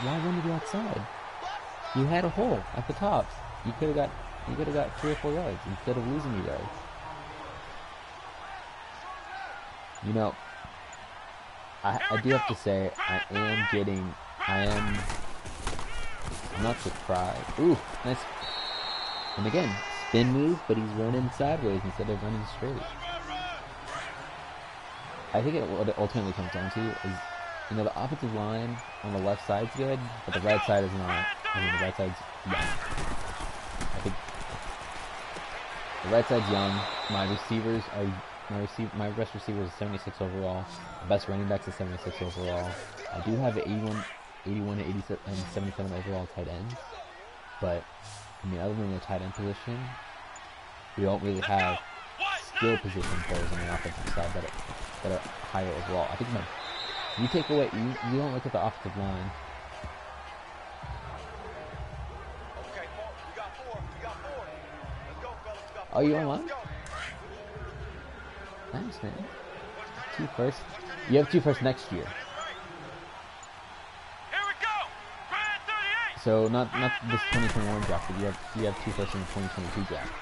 Why wouldn't you be outside? You had a hole at the tops. You could have got 3 or 4 yards instead of losing you guys. You know, I do have to say I'm not surprised. Ooh, nice. And again, spin move, but he's running sideways instead of running straight. I think what it ultimately comes down to is, you know, the offensive line on the left side's good, but the right side is not. I mean, the right side's young. I think the right side's young. My receivers are my best receiver is 76 overall. The best running backs is 76 overall. I do have 81, 87, and 77 overall tight ends. But I mean, other than the tight end position, we don't really have skill position players on the offensive side that are higher overall. I think you take away you don't look at the offensive line. Oh, you on one? Nice, man. 2 first. You have 2 first next year. So not this 2021 draft, but you have 2 first in the 2022 draft.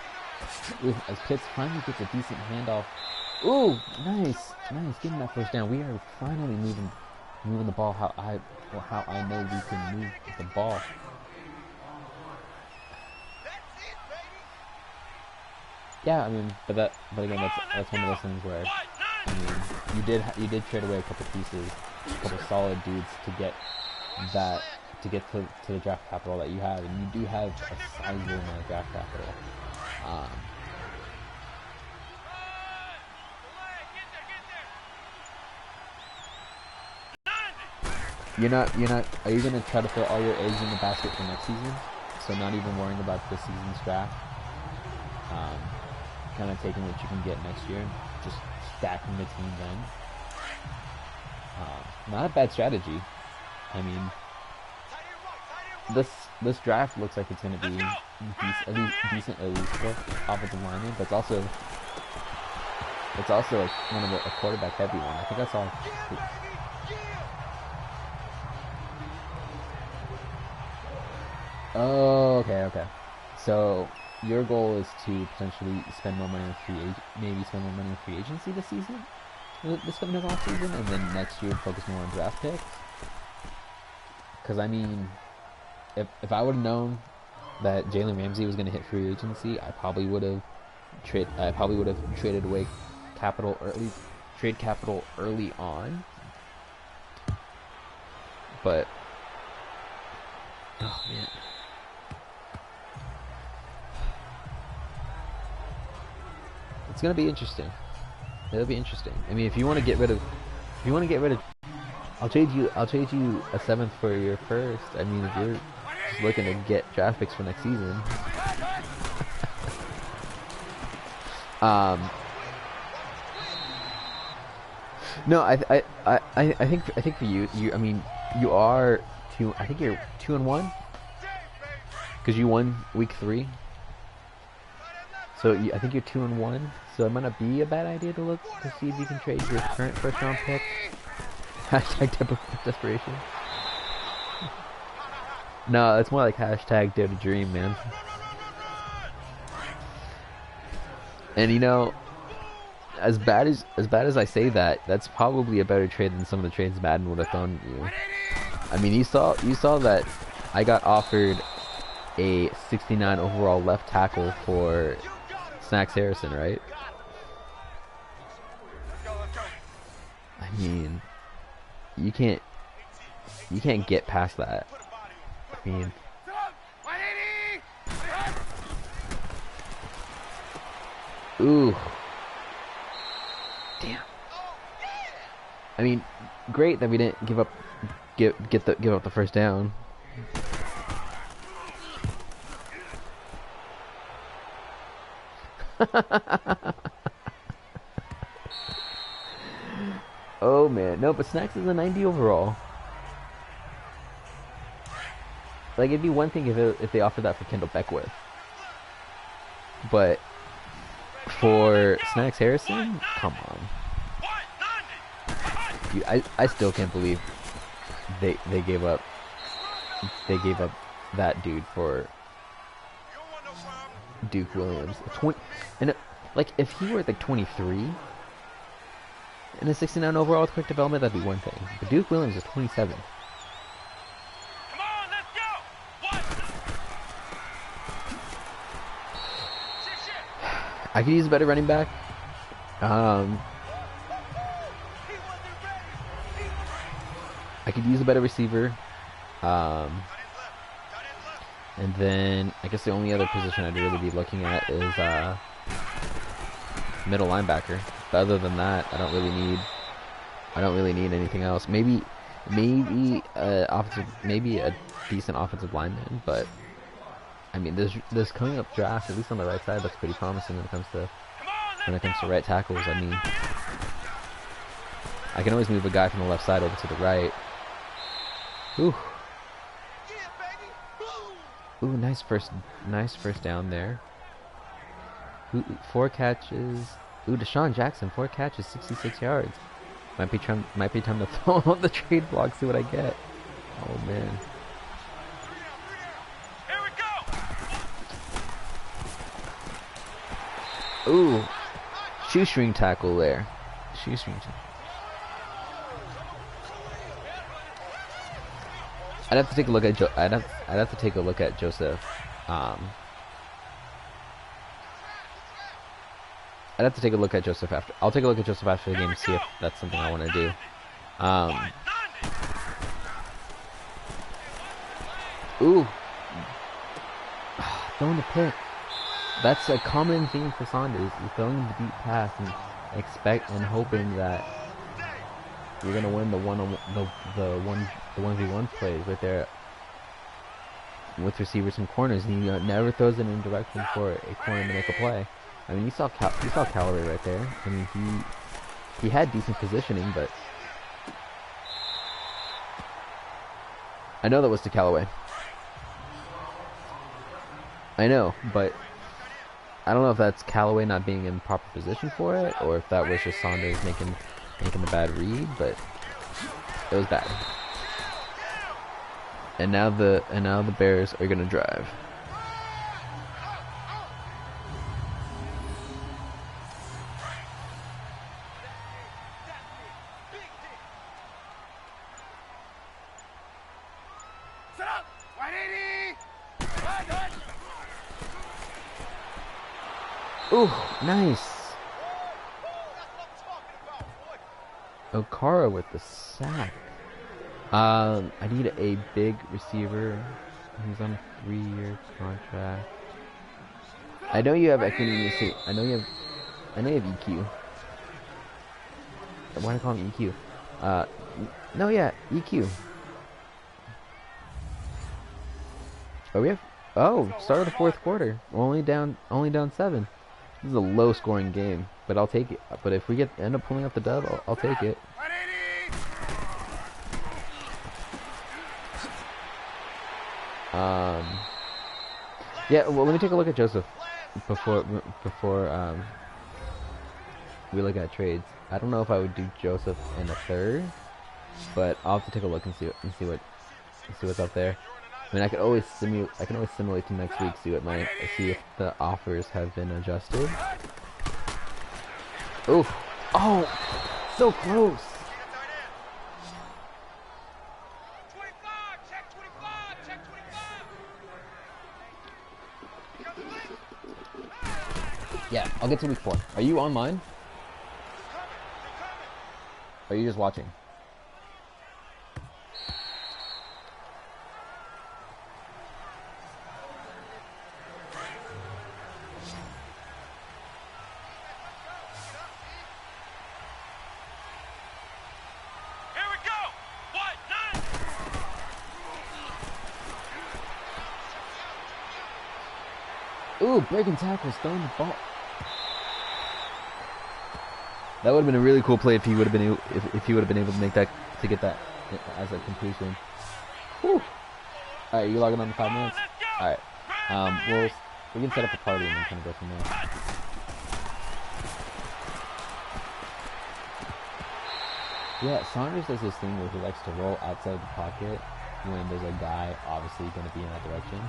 Ooh, as Pitts finally gets a decent handoff. Ooh, nice, getting that first down. We are finally moving the ball how I know we can move the ball. Yeah, I mean, but again, that's one of those things where, I mean, you did trade away a couple pieces, a couple solid dudes to get to the draft capital that you have, and you do have a sizable amount of draft capital. Are you gonna try to throw all your eggs in the basket for next season? So not even worrying about this season's draft. Kind of taking what you can get next year, just stacking the team then. Not a bad strategy. I mean, this draft looks like it's going to be decent elite offensive lineman, but it's also like one of a quarterback heavy one. I think I saw. Oh, okay. So your goal is to potentially spend more money on free agency this season, this coming off season, and then next year focus more on draft picks. Because I mean, if I would have known that Jalen Ramsey was going to hit free agency, I probably would have traded away trade capital early on. But oh man. It's gonna be interesting. It'll be interesting. I mean, if you want to get rid of, I'll trade you a 7th for your first. I mean, if you're just looking to get draft picks for next season, no, I think for you, I mean, you are two. I think you're 2-1 because you won week 3. So I think you're 2-1. So it might not be a bad idea to look to see if you can trade your current first-round pick. Hashtag desperation. No, it's more like hashtag dare to dream, man. And you know, as bad as I say that, that's probably a better trade than some of the trades Madden would have thrown you. I mean, you saw that I got offered a 69 overall left tackle for Snacks Harrison, right? I mean, you can't get past that. I mean, ooh, damn. I mean, great that we didn't give up the first down. Oh man, no, but Snacks is a 90 overall. Like, it'd be one thing if they offered that for Kendall Beckwith, but for Snacks Harrison, come on. Dude, I still can't believe they gave up that dude for Duke Williams. Like, if he were like 23 and a 69 overall with quick development, that'd be one thing. But Duke Williams is 27. Come on, let's go. I could use a better running back. I could use a better receiver. And then I guess the only other position I'd really be looking at is middle linebacker. But other than that, I don't really need anything else. Maybe a decent offensive lineman, but I mean, this coming up draft, at least on the right side, looks pretty promising when it comes to right tackles. I mean, I can always move a guy from the left side over to the right. Ooh. Ooh, nice first down there. Ooh, 4 catches. Ooh, Deshaun Jackson, 4 catches, 66 yards. Might be time to throw on the trade block, see what I get. Oh man. Here we go. Ooh, shoestring tackle there. Shoestring tackle. I'd have to take a look at I'd have to take a look at Joseph. I'd have to take a look at Joseph after. I'll take a look at Joseph after the game to see if that's something I want to do. Ooh, throwing the pick. That's a common theme for Saunders. You're throwing the deep pass and hoping that you're gonna win the 1v1 plays right there with receivers and corners, and he never throws it in direction for a corner to make a play. I mean, you saw Callaway right there. I mean, he had decent positioning, but I know that was to Callaway. I know, but I don't know if that's Callaway not being in proper position for it, or if that was just Saunders making a bad read, but it was bad. And now the Bears are gonna drive. Ooh, nice. Okara with the sack. I need a big receiver. He's on a 3-year contract. I know you have equity. I know you have EQ. Why do I call him EQ? No, yeah, EQ. Start of the 4th quarter. We're only down 7. This is a low-scoring game, but I'll take it. But if we end up pulling up the dub, I'll take it. Yeah. Well, let me take a look at Joseph before we look at trades. I don't know if I would do Joseph in a 3rd, but I'll have to take a look and see what's up there. I mean, I can always simulate to next week, see if the offers have been adjusted. Oof. Oh, so close. Yeah, I'll get to week 4. Are you on mine? Or are you just watching? Ooh, breaking tackles, throwing the ball. That would have been a really cool play if he would have been able to make that, to get that as a completion. Whew. All right, you logging on in 5 minutes? All right. We can set up a party and then kind of go from there. Yeah, Saunders does this thing where he likes to roll outside the pocket when there's a guy obviously going to be in that direction.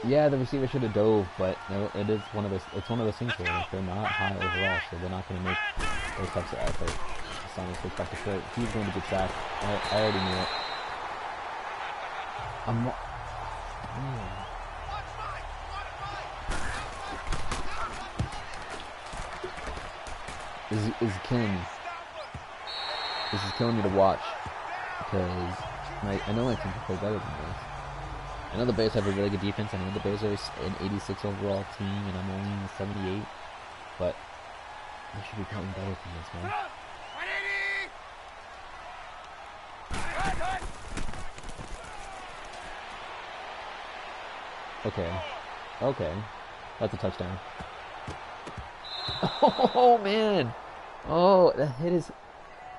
Yeah, the receiver should have dove, but no, it's one of those things where they're not high overall, so they're not going to make those types of efforts. Saunders takes back the foot. He's going to get sacked. I already knew it. This is killing me. This is killing me to watch because I know my team can play better than this. I know the Bears have a really good defense. I know the Bears are an 86 overall team, and I'm only in 78. But they should be playing better than this, man. Okay. That's a touchdown. Oh, man. Oh, that hit is...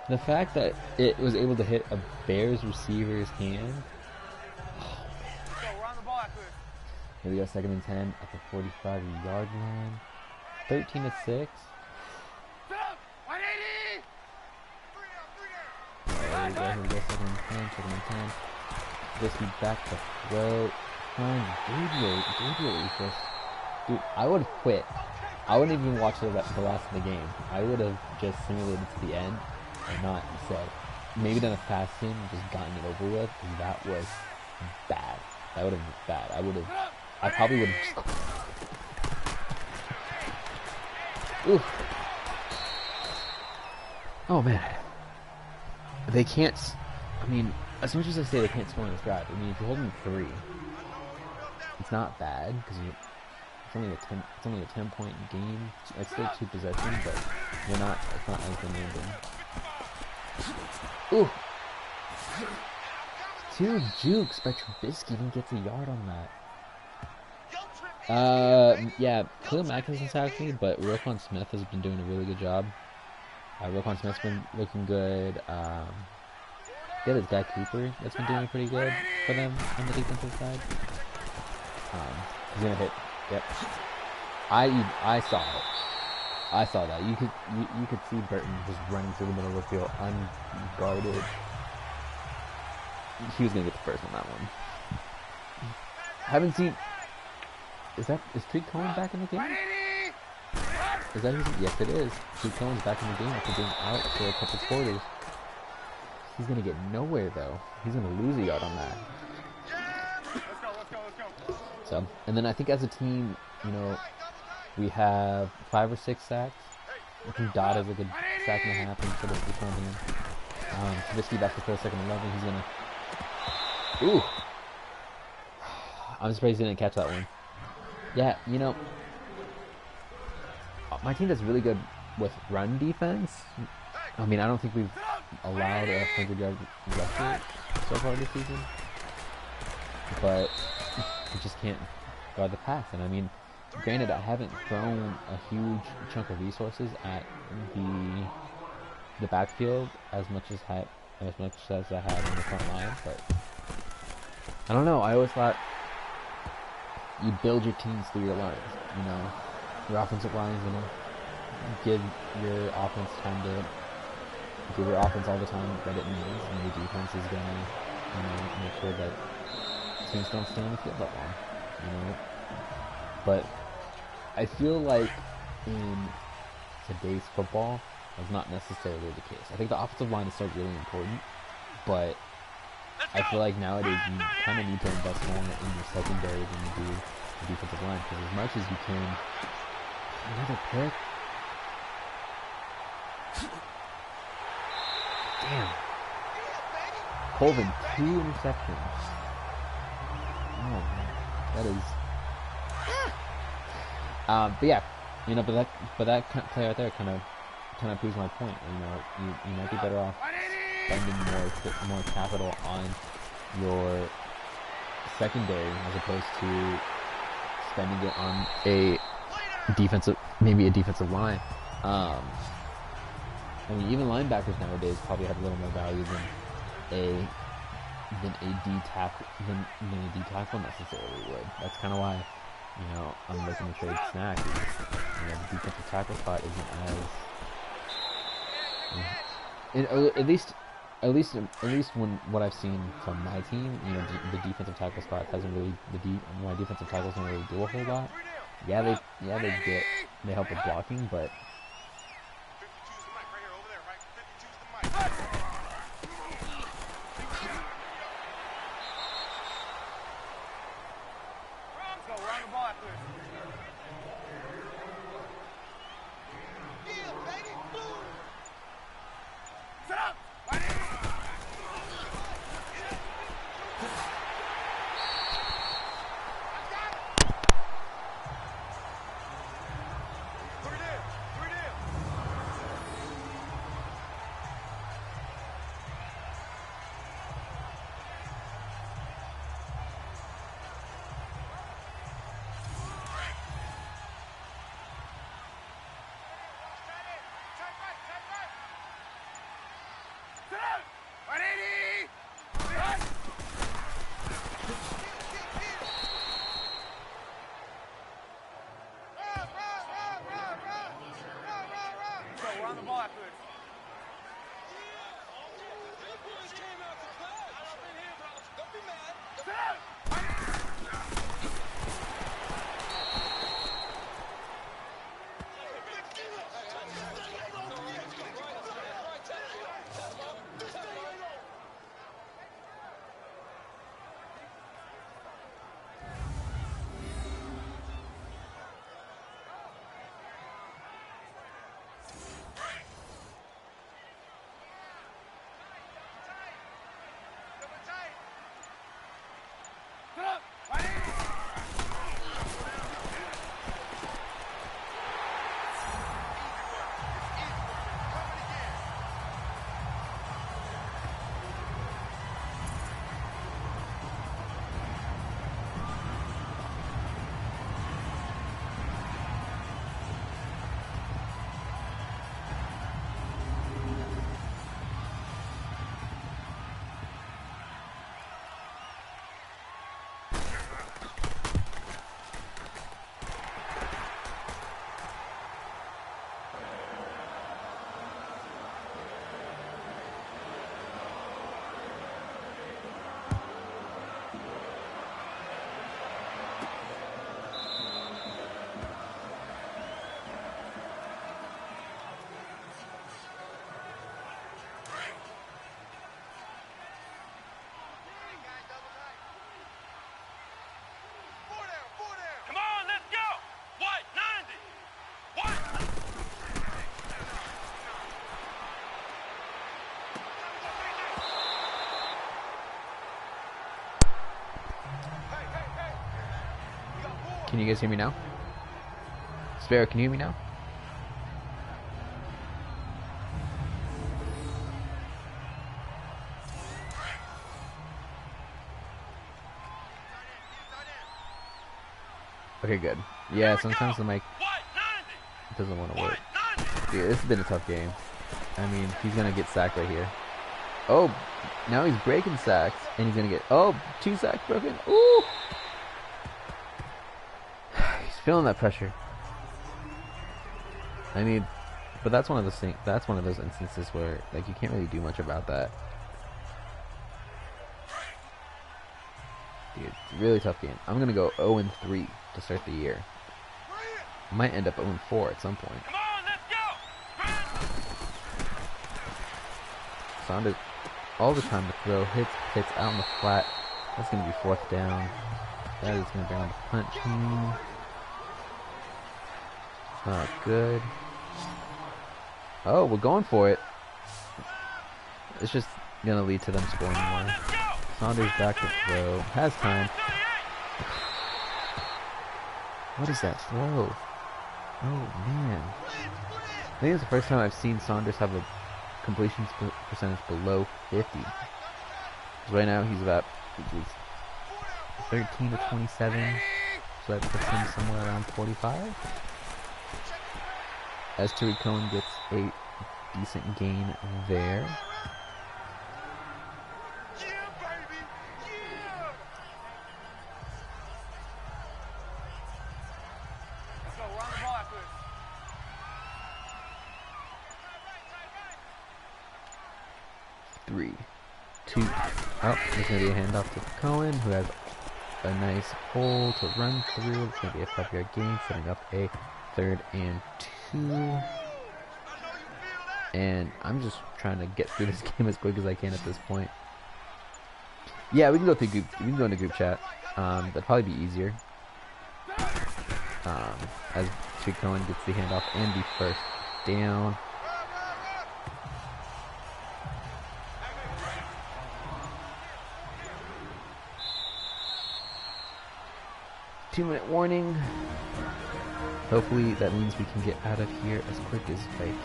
The fact that it was able to hit a Bears receiver's hand. Oh, man. Here we go, 2nd and 10 at the 45-yard line. 13-6. Here we go, 2nd and 10, 2nd and 10. Whiskey back to throw. Gabriel Equals. Dude, I would have quit. I wouldn't even watch the rest of the game. I would have just simulated to the end and not said, maybe done a fast sim and just gotten it over with, and that was bad. That would have been bad. I probably would have just... Oof. Oh, man. They can't... I mean, as much as I say they can't score on this drive, I mean, if you're holding 3, it's not bad, because it's only a 10-point game. It's still 2 possessions, but it's not anything random. Ooh! 2 jukes, but Trubisky didn't get a yard on that. Yeah, Khalil Mack hasn't sacked me, but Roquan Smith has been doing a really good job. Roquan Smith's been looking good. Yeah, there's Guy Cooper that's been doing pretty good for them on the defensive side. He's gonna hit. Yep. I saw it. I saw that. You could see Burton just running through the middle of the field unguarded. He was gonna get the first on that one. Haven't seen. Is Treat Cohen back in the game? Is that who's... Yes, it is. Treat Cohen's back in the game after being out for a couple quarters. He's gonna get nowhere though. He's gonna lose a yard on that. So, and then I think as a team, you know, we have 5 or 6 sacks. I think Dodd has a good sack and a half instead of this one here. Trubisky back to throw 2nd and 11. He's gonna... Ooh! I'm surprised he didn't catch that one. Yeah, you know, my team does really good with run defense. I mean, I don't think we've allowed a 100-yard rusher so far this season. But we just can't guard the pass. And I mean, granted, I haven't thrown a huge chunk of resources at the backfield as much as I have on the front line, but I don't know. I always thought you build your teams through your lines. You know, your offensive lines, you know, give your offense time to give your offense all the time that it needs, and your defense is gonna, you know, make sure that teams don't stay on the field that long. You know, but I feel like in today's football, that's not necessarily the case. I think the offensive line is still really important, but I feel like nowadays you kind of need to invest more in your secondary than you do the defensive line, because as much as you can... Another pick? Damn. Colvin, 2 interceptions. Oh, man. That is... but yeah, you know, but that play right there kind of proves my point. You know, you might be better off spending more capital on your secondary as opposed to spending it on maybe a defensive line. I mean, even linebackers nowadays probably have a little more value than a D tackle necessarily would. That's kind of why, you know, I'm looking to trade Snack. You know, the defensive tackle spot isn't as, at least when what I've seen from my team, you know, the defensive tackle spot hasn't really my defensive tackles don't really do a whole lot. Yeah, they help with blocking, but. Can you guys hear me now? Sparrow, can you hear me now? Okay, good. Yeah, sometimes the mic doesn't want to work. Dude, this has been a tough game. I mean, he's going to get sacked right here. Oh, now he's breaking sacks. And he's going to get... Oh, 2 sacks broken. Ooh! He's feeling that pressure. I mean, but that's one of those things. That's one of those instances where, like, you can't really do much about that. Dude, it's a really tough game. I'm going to go 0-3 to start the year. I might end up 0-4 at some point. Come on, let's go! Saunders all the time to throw. Hits out in the flat. That's going to be 4th down. That is going to bring on the punt team. Not good. Oh, we're going for it. It's just going to lead to them scoring more. Saunders back to throw. Has time. What is that throw? Oh, man. I think it's the first time I've seen Saunders have a completion percentage below 50. Right now, he's about 13 to 27. So that puts him somewhere around 45. As Tariq Cohen gets a decent gain there. Oh, there's going to be a handoff to Cohen, who has a nice hole to run through. It's going to be a 5-yard gain, setting up a 3rd and 2. And I'm just trying to get through this game as quick as I can at this point. Yeah, we can go through group. We can go into group chat. That'd probably be easier. As Tariq Cohen gets the handoff and the 1st down. Two-minute warning. Hopefully that means we can get out of here as quick as I can.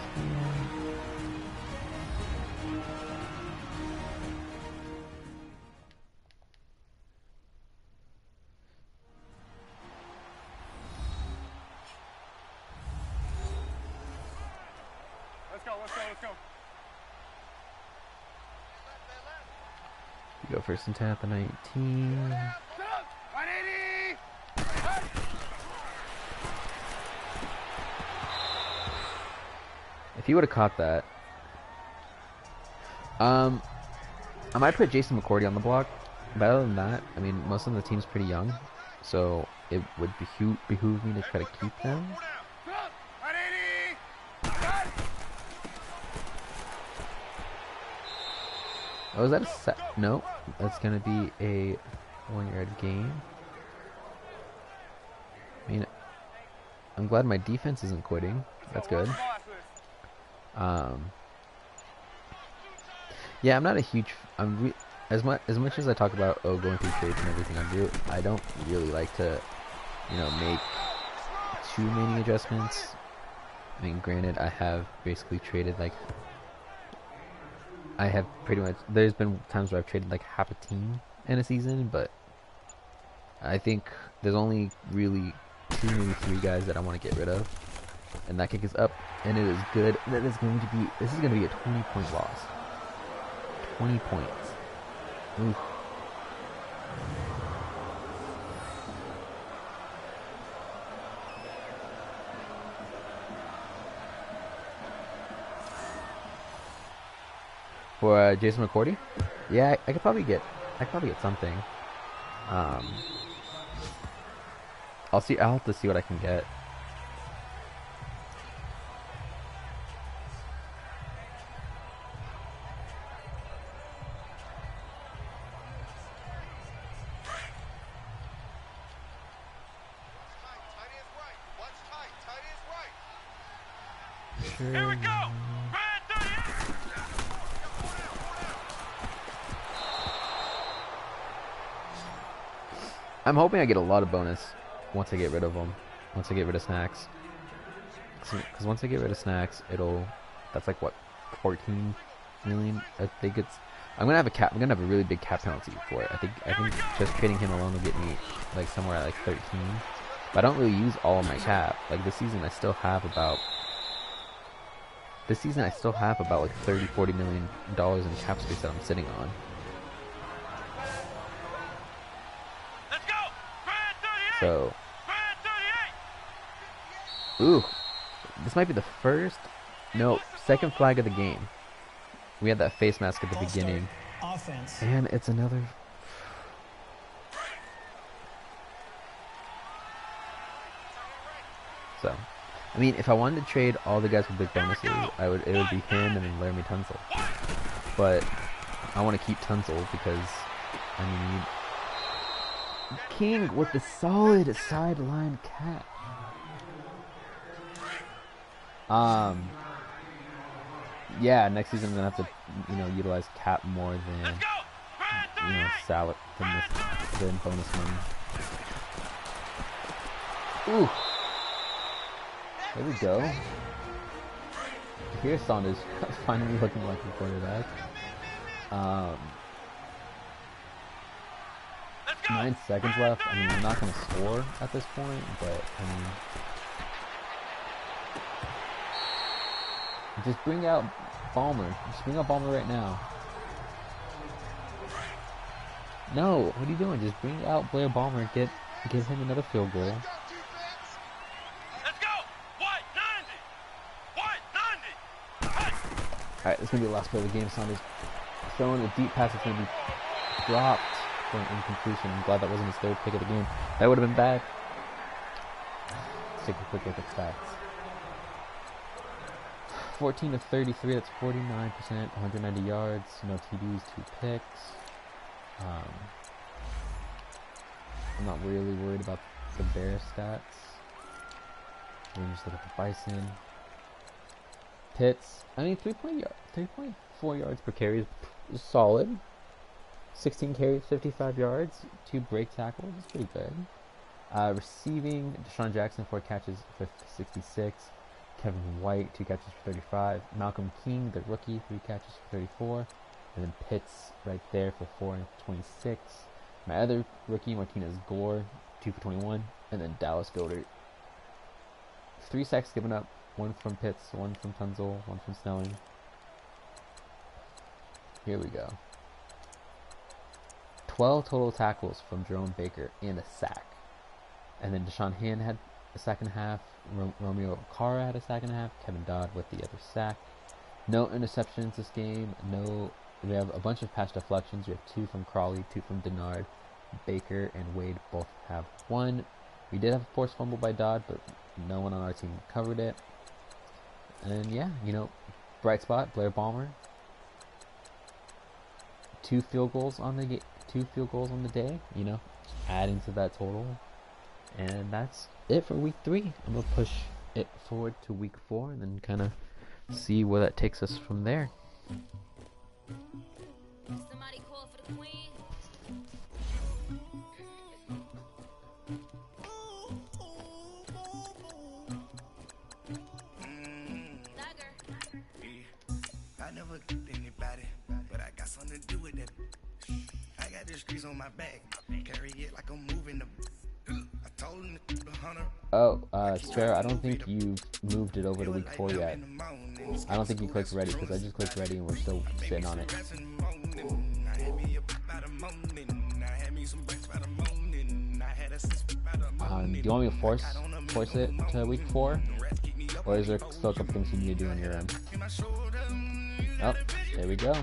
Let's go. We go 1st and 10 at the 19. If he would have caught that. I might put Jason McCourty on the block. But other than that, I mean, most of the team's pretty young. So it would behoove me to try to keep them. Oh, is that a set? No, that's going to be a 1-yard gain. I mean, I'm glad my defense isn't quitting. That's good. Yeah, I'm not a huge... as much as I talk about, going through trades and everything I don't really like to, make too many adjustments. I mean, granted, I have basically traded, I have pretty much... There's been times where I've traded, half a team in a season, but I think there's only really 2, maybe 3 guys that I want to get rid of. And that kick is up, and it is good. This is going to be a 20-point loss. 20 points. Oof. For Jason McCourty? Yeah, I could probably get something. I'll have to see what I can get. Here we go. I'm hoping I get a lot of bonus once I get rid of them. Once I get rid of snacks. Because once I get rid of snacks, that's like what, 14 million? I think it's... I'm gonna have a really big cap penalty for it. I think just trading him alone will get me somewhere at 13. But I don't really use all of my cap. This season I still have about 30-40 million dollars in cap space that I'm sitting on. Let's go. So, ooh, this might be the second flag of the game. We had that face mask at the beginning, and it's another. So, I mean, if I wanted to trade all the guys with big bonuses, it would be him and then Laramie Tunsil. But I want to keep Tunsil because I need King with the solid sideline cap. Yeah, next season I'm gonna have to, utilize cap more than salad than bonus money. Ooh. There we go. Pearson is finally looking like a quarterback. 9 seconds left. I mean, I'm not going to score at this point, but I mean, just bring out Balmer. Just bring out Balmer right now. No, what are you doing? Just bring out Blair Balmer. Give him another field goal. Alright, this is going to be the last play of the game. Saunders throwing a deep pass. It's going to be dropped for an incompletion. I'm glad that wasn't his 3rd pick of the game. That would have been bad. Let's take a quick look at stats. 14 of 33, that's 49%, 190 yards, no TDs, 2 picks. I'm not really worried about the Bears stats. We're just looking for Bison. Pitts, I mean, 3.4 yards per carry is solid. 16 carries, 55 yards, 2 break tackles, is pretty good. Receiving, Deshaun Jackson, 4 catches for 66. Kevin White, 2 catches for 35. Malcolm King, the rookie, 3 catches for 34. And then Pitts right there for 4 and 26. My other rookie, Martinez Gore, 2 for 21. And then Dallas Goedert, 3 sacks given up. 1 from Pitts, 1 from Tunsil, 1 from Snelling. Here we go. 12 total tackles from Jerome Baker and a sack. And then Deshaun Hand had sack and a half. Romeo Cara had a sack and a half. Kevin Dodd with the other sack. No interceptions this game. We have a bunch of pass deflections. We have 2 from Crawley, 2 from Denard. Baker and Wade both have 1. We did have a forced fumble by Dodd, but no one on our team covered it. And yeah, bright spot, Blair Balmer. 2 field goals on the day. Adding to that total. And that's it for week 3. I'm gonna push it forward to week 4 and then kind of see where that takes us from there. Somebody call for the queen. I never get anybody, but I got something to do with that. I got the streets on my back, carry it like I'm moving the. I told him the hunter. Oh, Sparrow, I don't think you've moved it over to week 4 yet. I don't think you clicked ready, because I just clicked ready and we're still sitting on it. Do you want me to force it to week 4? Or is there still a couple things you need to do on your end? Oh, there we go.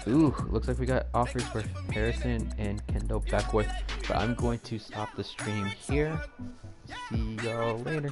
Ooh, looks like we got offers for Harrison and Kendall Beckworth. But I'm going to stop the stream here. See y'all later.